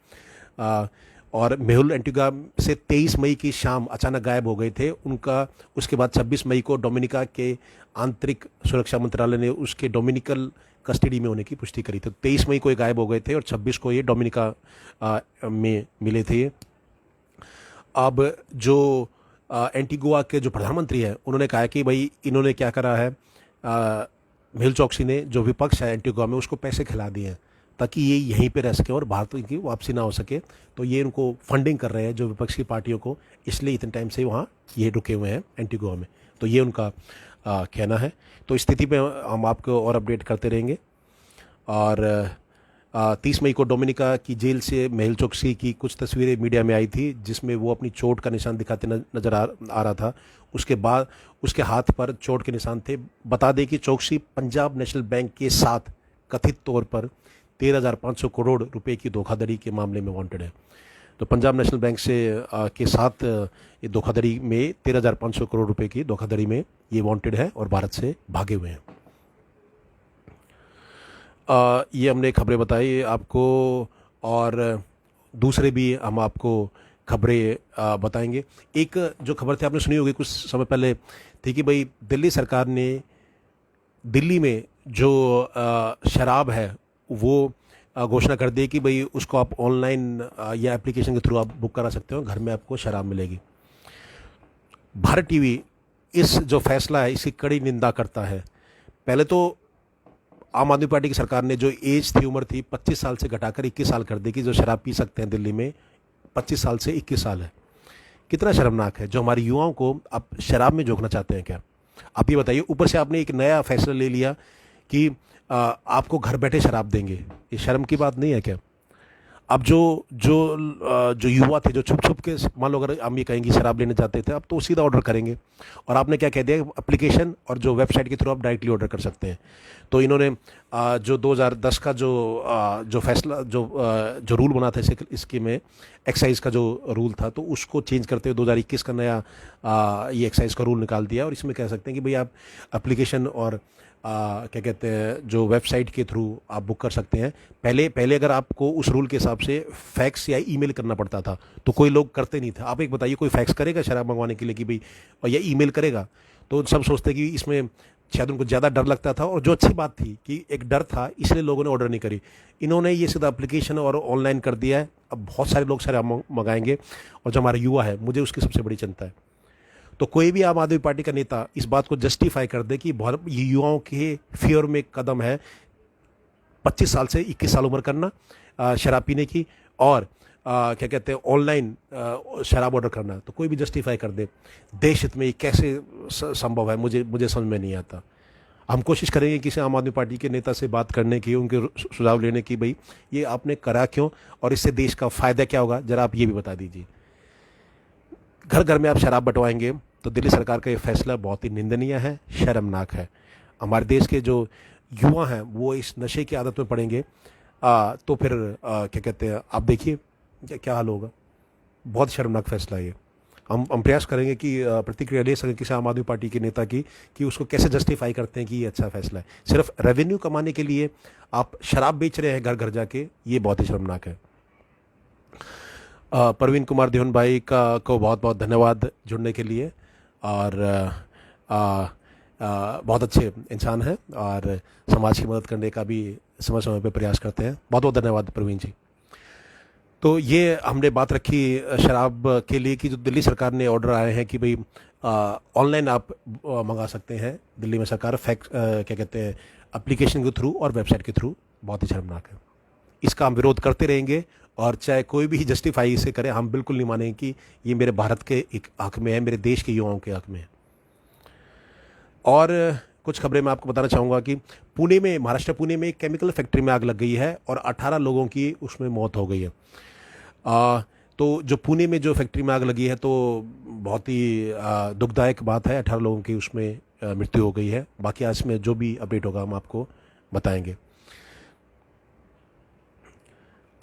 और मेहुल एंटीगुआ से 23 मई की शाम अचानक गायब हो गए थे। उसके बाद 26 मई को डोमिनिका के आंतरिक सुरक्षा मंत्रालय ने उसके डोमिनिकल कस्टडी में होने की पुष्टि करी थी। 23 मई को ये गायब हो गए थे और 26 को ये डोमिनिका में मिले थे। अब जो एंटीगुआ के जो प्रधानमंत्री हैं, उन्होंने कहा कि भाई इन्होंने क्या करा है, मेहुल चोकसी ने, जो विपक्ष है एंटीगुआ में, उसको पैसे खिला दिए हैं ताकि ये यहीं पे रह सके और भारत की वापसी ना हो सके। तो ये उनको फंडिंग कर रहे हैं जो विपक्ष की पार्टियों को, इसलिए इतने टाइम से वहाँ ये रुके हुए हैं एंटीगुआ में। तो ये उनका कहना है। तो स्थिति पे हम आपको और अपडेट करते रहेंगे। और 30 मई को डोमिनिका की जेल से मेहुल चोकसी की कुछ तस्वीरें मीडिया में आई थी, जिसमें वो अपनी चोट का निशान दिखाते नजर आ रहा था। उसके बाद उसके हाथ पर चोट के निशान थे। बता दें कि चोकसी पंजाब नेशनल बैंक के साथ कथित तौर पर 13,500 करोड़ रुपए की धोखाधड़ी के मामले में वांटेड है। तो पंजाब नेशनल बैंक से के साथ ये धोखाधड़ी में 13,500 करोड़ रुपए की धोखाधड़ी में ये वांटेड है और भारत से भागे हुए हैं। ये हमने खबरें बताई आपको, और दूसरे भी हम आपको खबरें बताएंगे। एक जो खबर थी आपने सुनी होगी कुछ समय पहले, थी कि भाई दिल्ली सरकार ने दिल्ली में जो शराब है वो घोषणा कर दी कि भाई उसको आप ऑनलाइन या एप्लीकेशन के थ्रू आप बुक करा सकते हो, घर में आपको शराब मिलेगी। भारत टीवी इस जो फैसला है इसकी कड़ी निंदा करता है। पहले तो आम आदमी पार्टी की सरकार ने जो एज थी, उम्र थी, 25 साल से घटाकर 21 साल कर दी कि जो शराब पी सकते हैं दिल्ली में 25 साल से 21 साल है। कितना शर्मनाक है। जो हमारे युवाओं को आप शराब में झोंकना चाहते हैं क्या? आप ये बताइए। ऊपर से आपने एक नया फैसला ले लिया कि आपको घर बैठे शराब देंगे। ये शर्म की बात नहीं है क्या? अब जो युवा थे जो छुप छुप के, मान लो अगर हम ये कहेंगे शराब लेने जाते थे, अब तो सीधा ऑर्डर करेंगे। और आपने क्या कह दिया, एप्लीकेशन और जो वेबसाइट के थ्रू आप डायरेक्टली ऑर्डर कर सकते हैं। तो इन्होंने जो 2010 का जो फैसला जो रूल बना था इसके में एक्साइज का जो रूल था, तो उसको चेंज करते हुए 2021 का नया ये एक्साइज का रूल निकाल दिया। और इसमें कह सकते हैं कि भाई आप एप्लीकेशन और क्या कहते हैं जो वेबसाइट के थ्रू आप बुक कर सकते हैं। पहले अगर आपको उस रूल के हिसाब से फैक्स या ईमेल करना पड़ता था तो कोई लोग करते नहीं थे। आप एक बताइए, कोई फैक्स करेगा शराब मंगवाने के लिए कि भाई, और या ईमेल करेगा? तो सब सोचते कि इसमें शायद उनको ज़्यादा डर लगता था। और जो अच्छी बात थी कि एक डर था, इसलिए लोगों ने ऑर्डर नहीं करी। इन्होंने ये सीधा एप्लीकेशन और ऑनलाइन कर दिया है। अब बहुत सारे लोग शराब मंगाएंगे, और जो हमारा युवा है, मुझे उसकी सबसे बड़ी चिंता है। तो कोई भी आम आदमी पार्टी का नेता इस बात को जस्टिफाई कर दे कि बहुत ये युवाओं के फेवर में कदम है 25 साल से 21 साल उम्र करना शराब पीने की, और क्या कहते हैं ऑनलाइन शराब ऑर्डर करना, तो कोई भी जस्टिफाई कर दे। देश हित में ये कैसे संभव है, मुझे समझ में नहीं आता। हम कोशिश करेंगे किसी आम आदमी पार्टी के नेता से बात करने की, उनके सुझाव लेने की, भाई ये आपने करा क्यों और इससे देश का फ़ायदा क्या होगा, ज़रा आप ये भी बता दीजिए। घर घर में आप शराब बंटवाएंगे, तो दिल्ली सरकार का ये फैसला बहुत ही निंदनीय है, शर्मनाक है। हमारे देश के जो युवा हैं वो इस नशे की आदत में पड़ेंगे। तो फिर क्या कहते हैं, आप देखिए क्या हाल होगा। बहुत शर्मनाक फैसला है ये। हम प्रयास करेंगे कि प्रतिक्रिया ले सकें किसी आम आदमी पार्टी के नेता की, कि उसको कैसे जस्टिफाई करते हैं कि ये अच्छा फैसला है। सिर्फ रेवेन्यू कमाने के लिए आप शराब बेच रहे हैं घर घर जाके, ये बहुत ही शर्मनाक है। प्रवीण कुमार देवन भाई को बहुत बहुत धन्यवाद जुड़ने के लिए। और बहुत अच्छे इंसान हैं और समाज की मदद करने का भी समय समय पर प्रयास करते हैं। बहुत बहुत धन्यवाद प्रवीण जी। तो ये हमने बात रखी शराब के लिए कि जो दिल्ली सरकार ने ऑर्डर आए हैं कि भाई ऑनलाइन आप मंगा सकते हैं। दिल्ली में सरकार क्या कहते हैं, एप्लीकेशन के थ्रू और वेबसाइट के थ्रू। बहुत ही शर्मनाक है। इसका हम विरोध करते रहेंगे, और चाहे कोई भी जस्टिफाई इसे करे, हम बिल्कुल नहीं मानेंगे कि ये मेरे भारत के एक हक में है, मेरे देश के युवाओं के हक में है। और कुछ खबरें मैं आपको बताना चाहूँगा कि पुणे में, महाराष्ट्र पुणे में एक केमिकल फैक्ट्री में आग लग गई है और 18 लोगों की उसमें मौत हो गई है। तो जो पुणे में जो फैक्ट्री में आग लगी है, तो बहुत ही दुखदायक बात है। 18 लोगों की उसमें मृत्यु हो गई है। बाकी आज में जो भी अपडेट होगा हम आपको बताएंगे।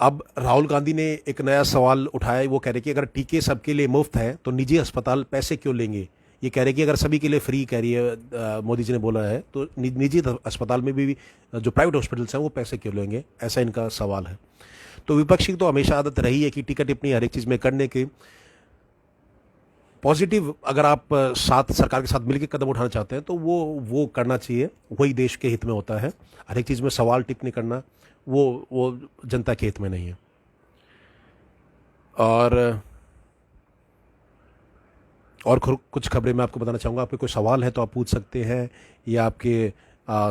अब राहुल गांधी ने एक नया सवाल उठाया। वो कह रहे कि अगर टीके सबके लिए मुफ्त है तो निजी अस्पताल पैसे क्यों लेंगे। ये कह रहे कि अगर सभी के लिए फ्री, कह रही है मोदी जी ने बोला है, तो निजी अस्पताल में भी जो प्राइवेट हॉस्पिटल्स हैं वो पैसे क्यों लेंगे, ऐसा इनका सवाल है। तो विपक्षी तो हमेशा आदत रही है कि टिकट टिप्पणी हर एक चीज़ में करने की। पॉजिटिव अगर आप साथ सरकार के साथ मिलकर कदम उठाना चाहते हैं तो वो करना चाहिए, वही देश के हित में होता है। हर एक चीज़ में सवाल टिप्पणी करना वो जनता के हित में नहीं है। और कुछ खबरें मैं आपको बताना चाहूँगा। आपके कोई सवाल है तो आप पूछ सकते हैं, या आपके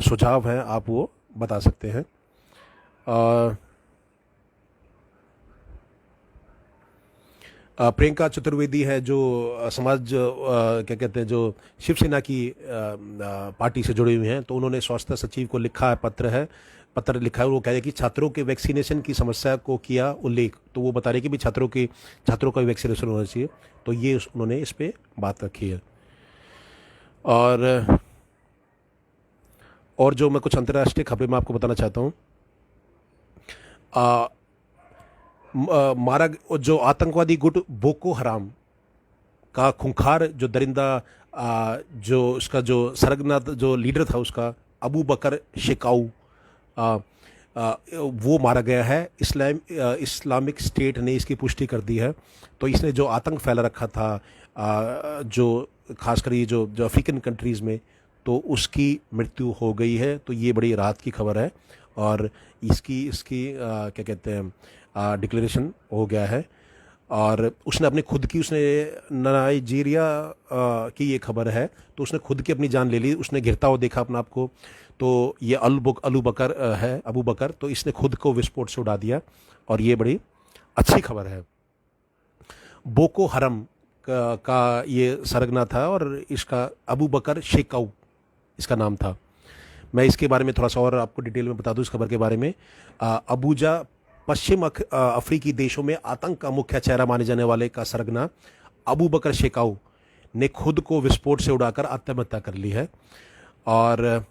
सुझाव हैं आप वो बता सकते हैं। प्रियंका चतुर्वेदी है जो समाज क्या कहते हैं, जो शिवसेना की पार्टी से जुड़ी हुई हैं, तो उन्होंने स्वास्थ्य सचिव को लिखा है, पत्र लिखा है। वो कह रहे कि छात्रों के वैक्सीनेशन की समस्या को किया उल्लेख। तो वो बता रहे कि भी छात्रों का वैक्सीनेशन होना चाहिए। तो ये उन्होंने इस पर बात रखी है। और जो मैं कुछ अंतर्राष्ट्रीय खबरें मैं आपको बताना चाहता हूँ। मारा जो आतंकवादी गुट बोको हराम का खूंखार जो दरिंदा जो उसका जो सरगना जो लीडर था उसका, अबू बकर शेकाऊ, वो मारा गया है। इस्लामिक स्टेट ने इसकी पुष्टि कर दी है। तो इसने जो आतंक फैला रखा था जो खासकर ये जो अफ्रीकन कंट्रीज़ में, तो उसकी मृत्यु हो गई है। तो ये बड़ी राहत की खबर है। और इसकी क्या कहते हैं, डिक्लेरेशन हो गया है। और उसने अपने खुद की, उसने नाइजीरिया की ये खबर है, तो उसने खुद की अपनी जान ले ली। उसने गिरता हुआ देखा अपने आप को। तो ये अबू बकर है, अबू बकर, तो इसने खुद को विस्फोट से उड़ा दिया। और ये बड़ी अच्छी खबर है। बोको हरम का ये सरगना था और इसका अबू बकर शेकाऊ इसका नाम था। मैं इसके बारे में थोड़ा सा और आपको डिटेल में बता दूं इस खबर के बारे में। अबूजा पश्चिम अफ्रीकी देशों में आतंक का मुख्य चेहरा माने जाने वाले का सरगना अबू बकर शेकाऊ ने खुद को विस्फोट से उड़ाकर आत्महत्या कर ली है। और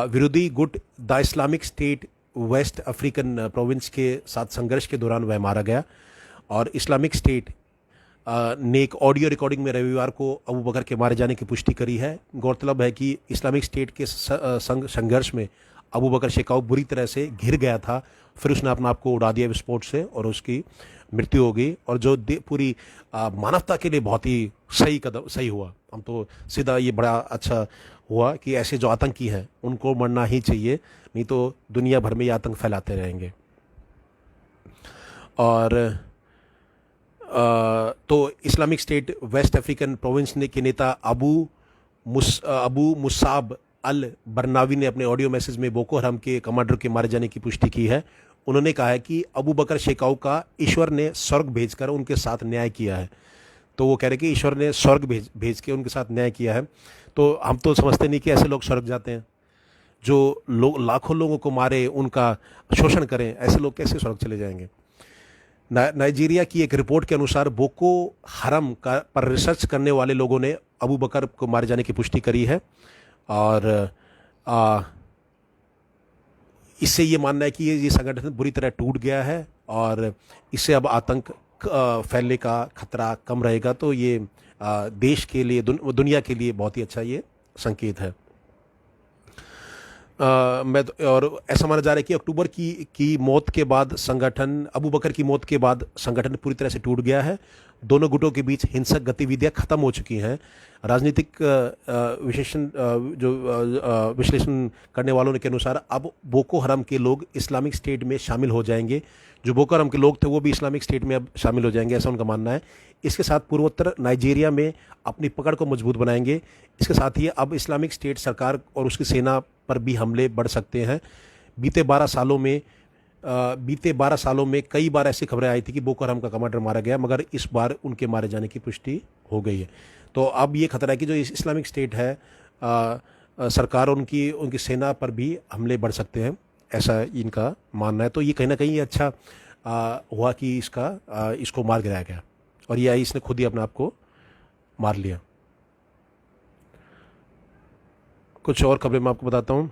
विरोधी गुट the Islamic State West African Province के साथ संघर्ष के दौरान वह मारा गया। और इस्लामिक स्टेट ने एक ऑडियो रिकॉर्डिंग में रविवार को अबू बकर के मारे जाने की पुष्टि करी है। गौरतलब है कि इस्लामिक स्टेट के संघर्ष में अबू बकर शेकाऊ बुरी तरह से घिर गया था। फिर उसने अपने आप को उड़ा दिया विस्फोट से और उसकी मृत्यु हो गई। और जो पूरी मानवता के लिए बहुत ही सही हुआ। हम तो सीधा ये बड़ा अच्छा हुआ कि ऐसे जो आतंकी हैं उनको मरना ही चाहिए, नहीं तो दुनिया भर में ये आतंक फैलाते रहेंगे। और तो Islamic State West African Province के नेता अबू मुसाब अल बरनावी ने अपने ऑडियो मैसेज में बोको हराम के कमांडर के मारे जाने की पुष्टि की है। उन्होंने कहा है कि अबू बकर शेकाऊ का ईश्वर ने स्वर्ग भेजकर उनके साथ न्याय किया है। तो वो कह रहे कि ईश्वर ने स्वर्ग भेज के उनके साथ न्याय किया है। तो हम तो समझते नहीं कि ऐसे लोग स्वर्ग जाते हैं जो लाखों लोगों को मारे, उनका शोषण करें। ऐसे लोग कैसे स्वर्ग चले जाएंगे। नाइजीरिया की एक रिपोर्ट के अनुसार बोको हरम पर रिसर्च करने वाले लोगों ने अबू बकर को मारे जाने की पुष्टि करी है। और इससे ये मानना है कि ये संगठन बुरी तरह टूट गया है और इससे अब आतंक फैलने का खतरा कम रहेगा। तो ये देश के लिए, दुनिया के लिए बहुत ही अच्छा ये संकेत है। और ऐसा माना जा रहा है कि अक्टूबर की मौत के बाद संगठन, अबू बकर की मौत के बाद संगठन पूरी तरह से टूट गया है। दोनों गुटों के बीच हिंसक गतिविधियां खत्म हो चुकी हैं। राजनीतिक विश्लेषण करने वालों के अनुसार अब बोको हराम के लोग इस्लामिक स्टेट में शामिल हो जाएंगे। जो बोको हराम के लोग थे वो भी इस्लामिक स्टेट में अब शामिल हो जाएंगे, ऐसा उनका मानना है। इसके साथ पूर्वोत्तर नाइजीरिया में अपनी पकड़ को मजबूत बनाएंगे। इसके साथ ही अब इस्लामिक स्टेट सरकार और उसकी सेना पर भी हमले बढ़ सकते हैं। बीते 12 सालों में कई बार ऐसी खबरें आई थी कि बोको हराम का कमांडर मारा गया, मगर इस बार उनके मारे जाने की पुष्टि हो गई है। तो अब ये खतरा है कि जो इस्लामिक स्टेट है, सरकार और उनकी सेना पर भी हमले बढ़ सकते हैं, ऐसा इनका मानना है। तो ये कहीं ना कहीं अच्छा हुआ कि इसको मार गिराया गया और ये इसने खुद ही अपने आप को मार लिया। कुछ और खबरें मैं आपको बताता हूँ।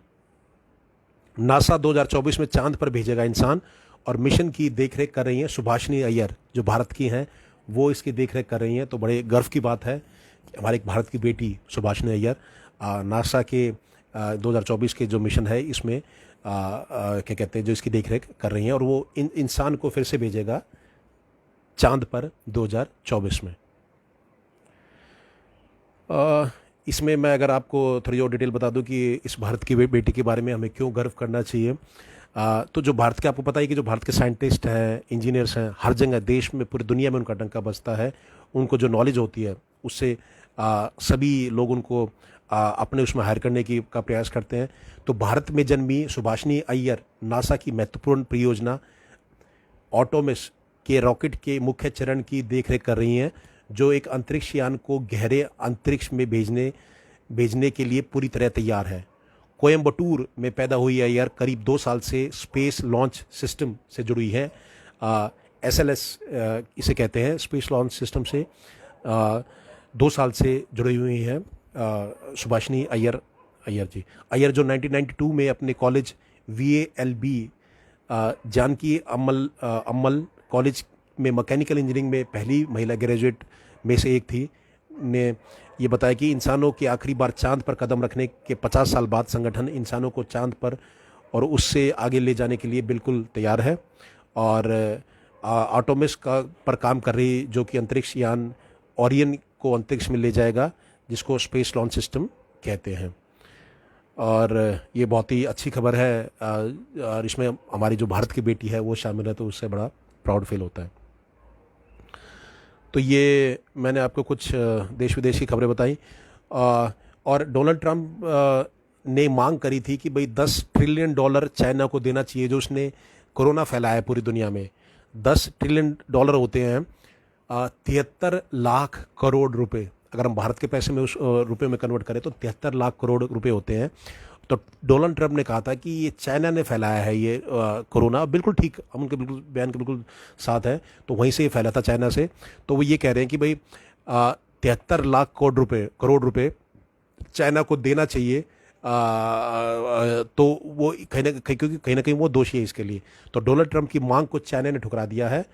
नासा 2024 में चांद पर भेजेगा इंसान और मिशन की देखरेख कर रही हैं सुभाषिनी अय्यर, जो भारत की हैं, वो इसकी देखरेख कर रही हैं। तो बड़े गर्व की बात है कि हमारे एक भारत की बेटी सुभाषिनी अय्यर नासा के 2024 के जो मिशन है इसमें क्या कहते हैं, जो इसकी देखरेख कर रही हैं और वो इंसान को फिर से भेजेगा चांद पर 2024 में। इसमें मैं अगर आपको थोड़ी और डिटेल बता दूं कि इस भारत की बेटी के बारे में हमें क्यों गर्व करना चाहिए, तो जो भारत के, आपको पता है कि जो भारत के साइंटिस्ट हैं, इंजीनियर्स हैं, हर जगह देश में, पूरी दुनिया में उनका डंका बजता है। उनको जो नॉलेज होती है उससे सभी लोग उनको अपने उसमें हायर करने का प्रयास करते हैं। तो भारत में जन्मी सुभाषिनी अय्यर नासा की महत्वपूर्ण परियोजना ऑटोमिस के रॉकेट के मुख्य चरण की देखरेख कर रही हैं, जो एक अंतरिक्ष यान को गहरे अंतरिक्ष में भेजने के लिए पूरी तरह तैयार है। कोयम्बटूर में पैदा हुई अय्यर करीब 2 साल से स्पेस लॉन्च सिस्टम से जुड़ी है। SLS इसे कहते हैं, स्पेस लॉन्च सिस्टम से 2 साल से जुड़ी हुई हैं सुभाषिनी अय्यर जी। अय्यर जो 1992 में अपने college VALB Janaki Ammal college में मैकेनिकल इंजीनियरिंग में पहली महिला ग्रेजुएट में से एक थी, ने ये बताया कि इंसानों के आखिरी बार चांद पर कदम रखने के 50 साल बाद संगठन इंसानों को चांद पर और उससे आगे ले जाने के लिए बिल्कुल तैयार है। और ऑटोमिस पर काम कर रही, जो कि अंतरिक्ष यान ओरियन को अंतरिक्ष में ले जाएगा, जिसको स्पेस लॉन्च सिस्टम कहते हैं। और ये बहुत ही अच्छी खबर है और इसमें हमारी जो भारत की बेटी है वो शामिल है, तो उससे बड़ा प्राउड फील होता है। तो ये मैंने आपको कुछ देश विदेश की खबरें बताई। और डोनाल्ड ट्रंप ने मांग करी थी कि भाई $10 ट्रिलियन चाइना को देना चाहिए, जो उसने कोरोना फैलाया है पूरी दुनिया में। $10 ट्रिलियन होते हैं 73 लाख करोड़ रुपए। अगर हम भारत के पैसे में उस रुपए में कन्वर्ट करें तो 73 लाख करोड़ रुपए होते हैं। तो डोनाल्ड ट्रंप ने कहा था कि ये चाइना ने फैलाया है ये कोरोना। बिल्कुल ठीक, हम उनके बिल्कुल बयान के बिल्कुल साथ है। तो वहीं से ये फैला था, चाइना से। तो वो ये कह रहे हैं कि भाई 73 लाख करोड़ रुपए चाइना को देना चाहिए। तो वो क्योंकि कहीं ना कहीं वो दोषी है इसके लिए। तो डोनाल्ड ट्रंप की मांग को चाइना ने ठुकरा दिया है।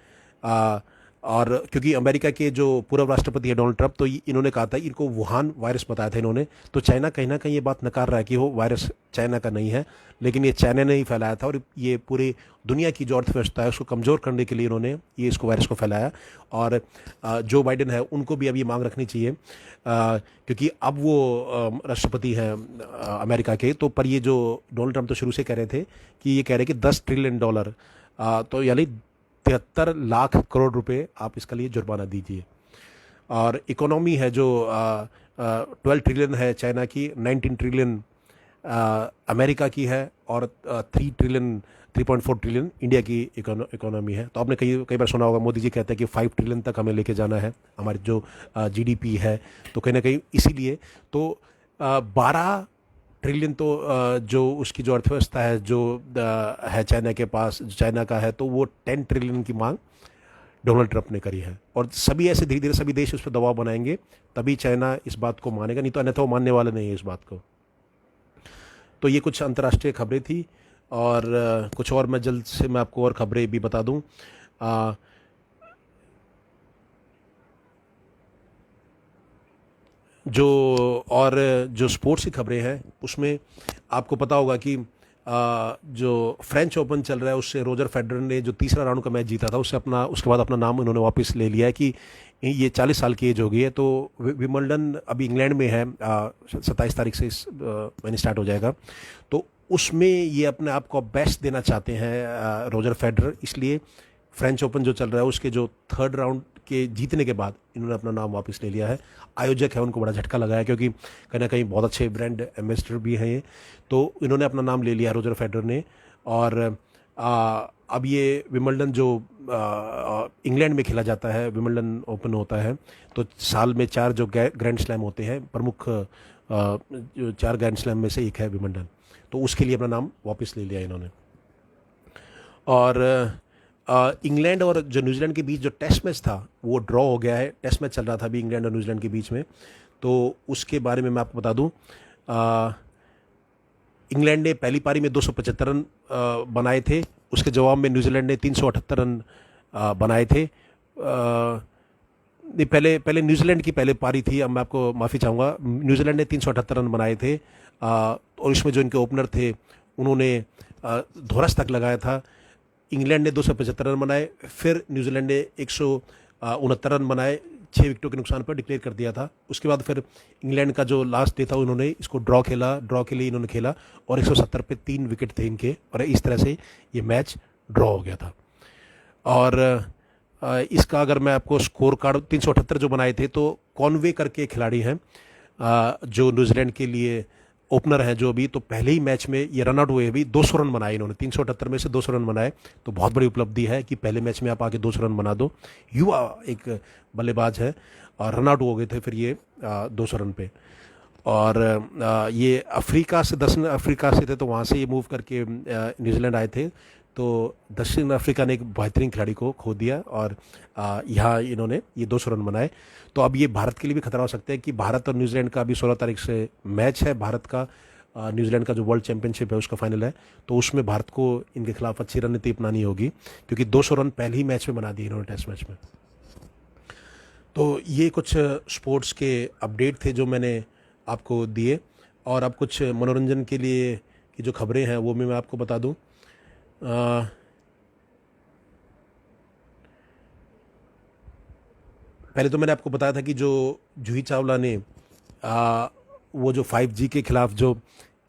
और क्योंकि अमेरिका के जो पूर्व राष्ट्रपति है डोनाल्ड ट्रंप, तो इन्होंने कहा था, इनको वुहान वायरस बताया था इन्होंने। तो चाइना कहीं ना कहीं ये बात नकार रहा है कि वो वायरस चाइना का नहीं है, लेकिन ये चाइना ने ही फैलाया था। और ये पूरी दुनिया की जो अर्थव्यवस्था है उसको कमज़ोर करने के लिए इन्होंने इसको वायरस को फैलाया। और जो बाइडेन है उनको भी अब ये मांग रखनी चाहिए, क्योंकि अब वो राष्ट्रपति हैं अमेरिका के। तो पर ये जो डोनाल्ड ट्रंप तो शुरू से कह रहे थे कि ये कह रहे कि $10 ट्रिलियन, तो यानी 73 लाख करोड़ रुपए आप इसके लिए जुर्माना दीजिए। और इकोनॉमी है जो 12 ट्रिलियन है चाइना की, 19 ट्रिलियन अमेरिका की है, और 3.4 ट्रिलियन इंडिया की इकोनॉमी है। तो आपने कई बार सुना होगा, मोदी जी कहते हैं कि 5 ट्रिलियन तक हमें लेके जाना है हमारी जो GDP है। तो कहीं ना कहीं इसीलिए तो 12 ट्रिलियन तो जो उसकी जो अर्थव्यवस्था है जो है चाइना के पास, चाइना का है, तो वो 10 ट्रिलियन की मांग डोनाल्ड ट्रंप ने करी है। और सभी ऐसे धीरे धीरे सभी देश उस पर दबाव बनाएंगे, तभी चाइना इस बात को मानेगा, नहीं तो अन्यथा वो मानने वाला नहीं है इस बात को। तो ये कुछ अंतर्राष्ट्रीय खबरें थी। और कुछ और मैं जल्द से मैं आपको और खबरें भी बता दूं। अ, जो और जो स्पोर्ट्स की खबरें हैं उसमें आपको पता होगा कि जो फ्रेंच ओपन चल रहा है उससे रोजर फेडरर ने जो तीसरा राउंड का मैच जीता था उससे अपना उसके बाद अपना नाम उन्होंने वापस ले लिया है कि ये 40 साल की एज हो गई है। तो विंबलडन अभी इंग्लैंड में है, 27 तारीख से इस महीने स्टार्ट हो जाएगा। तो उसमें ये अपने आप को बेस्ट देना चाहते हैं रोजर फेडरर, इसलिए फ्रेंच ओपन जो चल रहा है उसके जो थर्ड राउंड के जीतने के बाद इन्होंने अपना नाम वापस ले लिया है। आयोजक है उनको बड़ा झटका लगा है क्योंकि कहीं ना कहीं बहुत अच्छे ब्रांड एम्बेसडर भी हैं ये। तो इन्होंने अपना नाम ले लिया रोजर फेडरर ने। और अब ये विंबलडन जो इंग्लैंड में खेला जाता है, विंबलडन ओपन होता है, तो साल में 4 जो ग्रैंड स्लैम होते हैं, प्रमुख जो 4 ग्रैंड स्लैम में से एक है विंबलडन। तो उसके लिए अपना नाम वापस ले लिया इन्होंने। और इंग्लैंड और जो न्यूजीलैंड के बीच जो टेस्ट मैच था वो ड्रॉ हो गया है। टेस्ट मैच चल रहा था अभी इंग्लैंड और न्यूजीलैंड के बीच में, तो उसके बारे में मैं आपको बता दूं। इंग्लैंड ने पहली पारी में 275 रन बनाए थे, उसके जवाब में न्यूजीलैंड ने 378 रन बनाए थे। नहीं, पहले पहले न्यूजीलैंड की पहले पारी थी, अब मैं आपको माफ़ी चाहूँगा। न्यूजीलैंड ने 378 रन बनाए थे और इसमें जो इनके ओपनर थे उन्होंने धोरस तक लगाया था। इंग्लैंड ने 275 रन बनाए, फिर न्यूजीलैंड ने 169 रन बनाए, 6 विकेटों के नुकसान पर डिक्लेयर कर दिया था। उसके बाद फिर इंग्लैंड का जो लास्ट डे था उन्होंने इसको ड्रॉ खेला, ड्रॉ के लिए इन्होंने खेला और 170 पे 3 विकेट थे इनके, और इस तरह से ये मैच ड्रॉ हो गया था। और इसका अगर मैं आपको स्कोर कार्ड 378 जो बनाए थे, तो कॉनवे करके खिलाड़ी हैं जो न्यूजीलैंड के लिए ओपनर हैं जो अभी, तो पहले ही मैच में ये रन आउट हुए, अभी 200 रन बनाए इन्होंने, 378 में से 200 रन बनाए। तो बहुत बड़ी उपलब्धि है कि पहले मैच में आप आके 200 रन बना दो। युवा एक बल्लेबाज है और रन आउट हो गए थे फिर ये 200 रन पे। और ये अफ्रीका से, दक्षिण अफ्रीका से थे, तो वहाँ से ये मूव करके न्यूजीलैंड आए थे। तो दक्षिण अफ्रीका ने एक बेहतरीन खिलाड़ी को खो दिया और यहाँ इन्होंने ये 200 रन बनाए। तो अब ये भारत के लिए भी खतरा हो सकता है कि भारत और न्यूजीलैंड का अभी 16 तारीख से मैच है। भारत का न्यूजीलैंड का जो वर्ल्ड चैंपियनशिप है उसका फाइनल है, तो उसमें भारत को इनके खिलाफ अच्छी रणनीति अपनानी होगी क्योंकि 200 रन पहले ही मैच में बना दिए इन्होंने, टेस्ट मैच में। तो ये कुछ स्पोर्ट्स के अपडेट थे जो मैंने आपको दिए। और अब कुछ मनोरंजन के लिए की जो खबरें हैं वो भी मैं आपको बता दूं। पहले तो मैंने आपको बताया था कि जो जूही चावला ने वो जो 5G के खिलाफ जो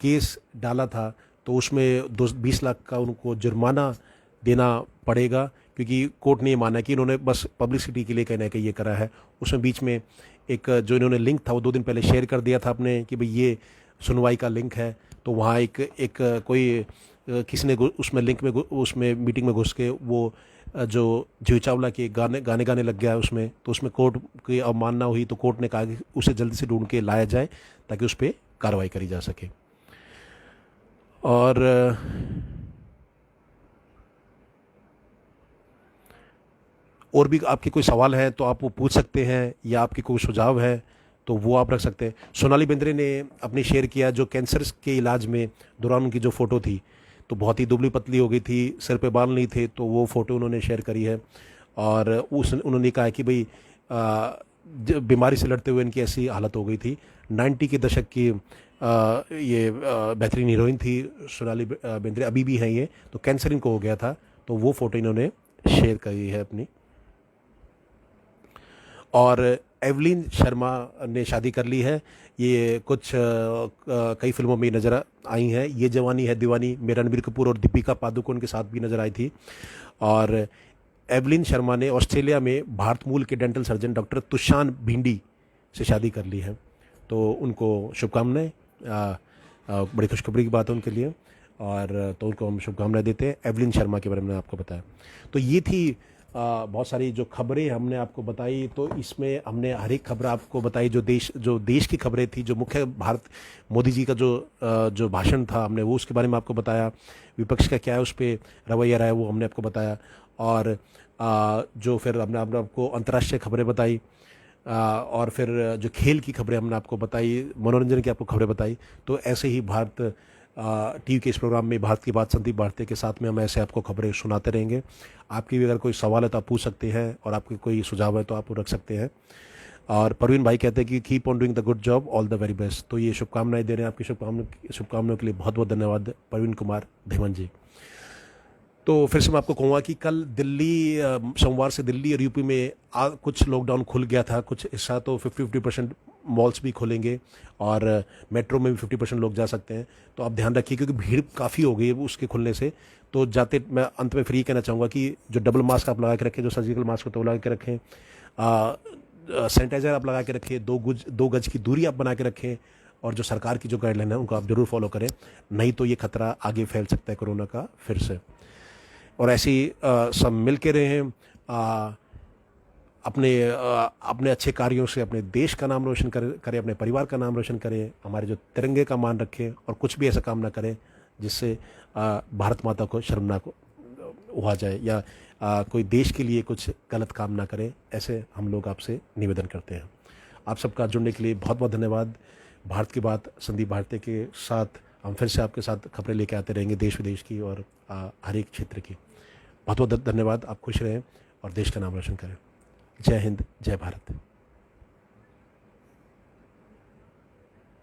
केस डाला था, तो उसमें 20 लाख का उनको जुर्माना देना पड़ेगा क्योंकि कोर्ट ने ये माना कि इन्होंने बस पब्लिसिटी के लिए कहीं ना कहीं ये करा है। उसमें बीच में एक जो इन्होंने लिंक था वो 2 दिन पहले शेयर कर दिया था आपने कि भाई ये सुनवाई का लिंक है, तो वहाँ एक कोई किसी ने उसमें लिंक में उसमें मीटिंग में घुस के वो जो जूही चावला के गाने लग गया है उसमें, तो उसमें कोर्ट की अवमानना हुई। तो कोर्ट ने कहा कि उसे जल्दी से ढूंढ के लाया जाए ताकि उस पर कार्रवाई करी जा सके। और भी आपके कोई सवाल हैं तो आप वो पूछ सकते हैं, या आपके कोई सुझाव है तो वो आप रख सकते हैं। सोनाली बेंद्रे ने अपने शेयर किया जो कैंसर के इलाज में दौरान उनकी जो फ़ोटो थी, तो बहुत ही दुबली पतली हो गई थी, सिर पे बाल नहीं थे, तो वो फ़ोटो उन्होंने शेयर करी है। और उन्होंने कहा कि भाई बीमारी से लड़ते हुए इनकी ऐसी हालत हो गई थी। 90 के दशक की ये बेहतरीन हीरोइन थी सोनाली बेंद्रे, अभी भी हैं ये, तो कैंसर इनको हो गया था, तो वो फ़ोटो इन्होंने शेयर करी है अपनी। और एवलिन शर्मा ने शादी कर ली है, ये कुछ कई फिल्मों में नज़र आई हैं। ये जवानी है दीवानी में रणबीर कपूर और दीपिका पादुकोण के साथ भी नज़र आई थी। और एवलिन शर्मा ने ऑस्ट्रेलिया में भारत मूल के डेंटल सर्जन डॉक्टर तुषान भिंडी से शादी कर ली है, तो उनको शुभकामनाएं। बड़ी खुशखबरी की बात है उनके लिए, और तो उनको हम शुभकामनाएं देते हैं। एवलिन शर्मा के बारे में आपको बताया। तो ये थी बहुत सारी जो खबरें हमने आपको बताई। तो इसमें हमने हर एक खबर आपको बताई जो देश की खबरें थी, जो मुख्य भारत मोदी जी का जो भाषण था हमने वो उसके बारे में आपको बताया। विपक्ष का क्या है उस पर रवैया रहा है वो हमने आपको बताया। और जो फिर हमने आपको अंतर्राष्ट्रीय खबरें बताई, और फिर जो खेल की खबरें हमने आपको बताई, मनोरंजन की आपको खबरें बताई। तो ऐसे ही भारत टीवी के इस प्रोग्राम में भारत की बात संदीप भारती के साथ में हम ऐसे आपको खबरें सुनाते रहेंगे। आपकी भी अगर कोई सवाल है तो आप पूछ सकते हैं, और आपके कोई सुझाव है तो आप वो रख सकते हैं। और परवीन भाई कहते हैं कि keep on doing the good job, all the very best. तो ये शुभकामनाएं दे रहे हैं। आपकी शुभकामनाओं के लिए बहुत बहुत धन्यवाद परवीन कुमार धीमन जी। तो फिर से मैं आपको कहूँगा कि कल दिल्ली, सोमवार से दिल्ली और यूपी में कुछ लॉकडाउन खुल गया था, कुछ हिस्सा तो 50% मॉल्स भी खुलेंगे, और मेट्रो में भी 50% लोग जा सकते हैं। तो आप ध्यान रखिए, क्योंकि भीड़ काफ़ी हो गई है उसके खुलने से। तो जाते मैं अंत में फ्री कहना चाहूँगा कि जो डबल मास्क आप लगा के रखें, जो सर्जिकल मास्क होता है वो लगा के रखें, सैनिटाइजर आप लगा के रखें, 2 गज की दूरी आप बना के रखें, और जो सरकार की जो गाइडलाइन है उनको आप जरूर फॉलो करें। नहीं तो ये खतरा आगे फैल सकता है कोरोना का फिर से। और ऐसे ही सब मिल के रहें, अपने अच्छे कार्यों से अपने देश का नाम रोशन करें, अपने परिवार का नाम रोशन करें, हमारे जो तिरंगे का मान रखें, और कुछ भी ऐसा काम ना करें जिससे भारत माता को शर्मनाक हुआ जाए, या कोई देश के लिए कुछ गलत काम ना करें। ऐसे हम लोग आपसे निवेदन करते हैं। आप सबका जुड़ने के लिए बहुत बहुत धन्यवाद। भारत की बात संदीप भारती के साथ हम फिर से आपके साथ खबरें लेके आते रहेंगे, देश विदेश की और हर एक क्षेत्र की। बहुत बहुत धन्यवाद। आप खुश रहें और देश का नाम रोशन करें। जय हिंद, जय भारत।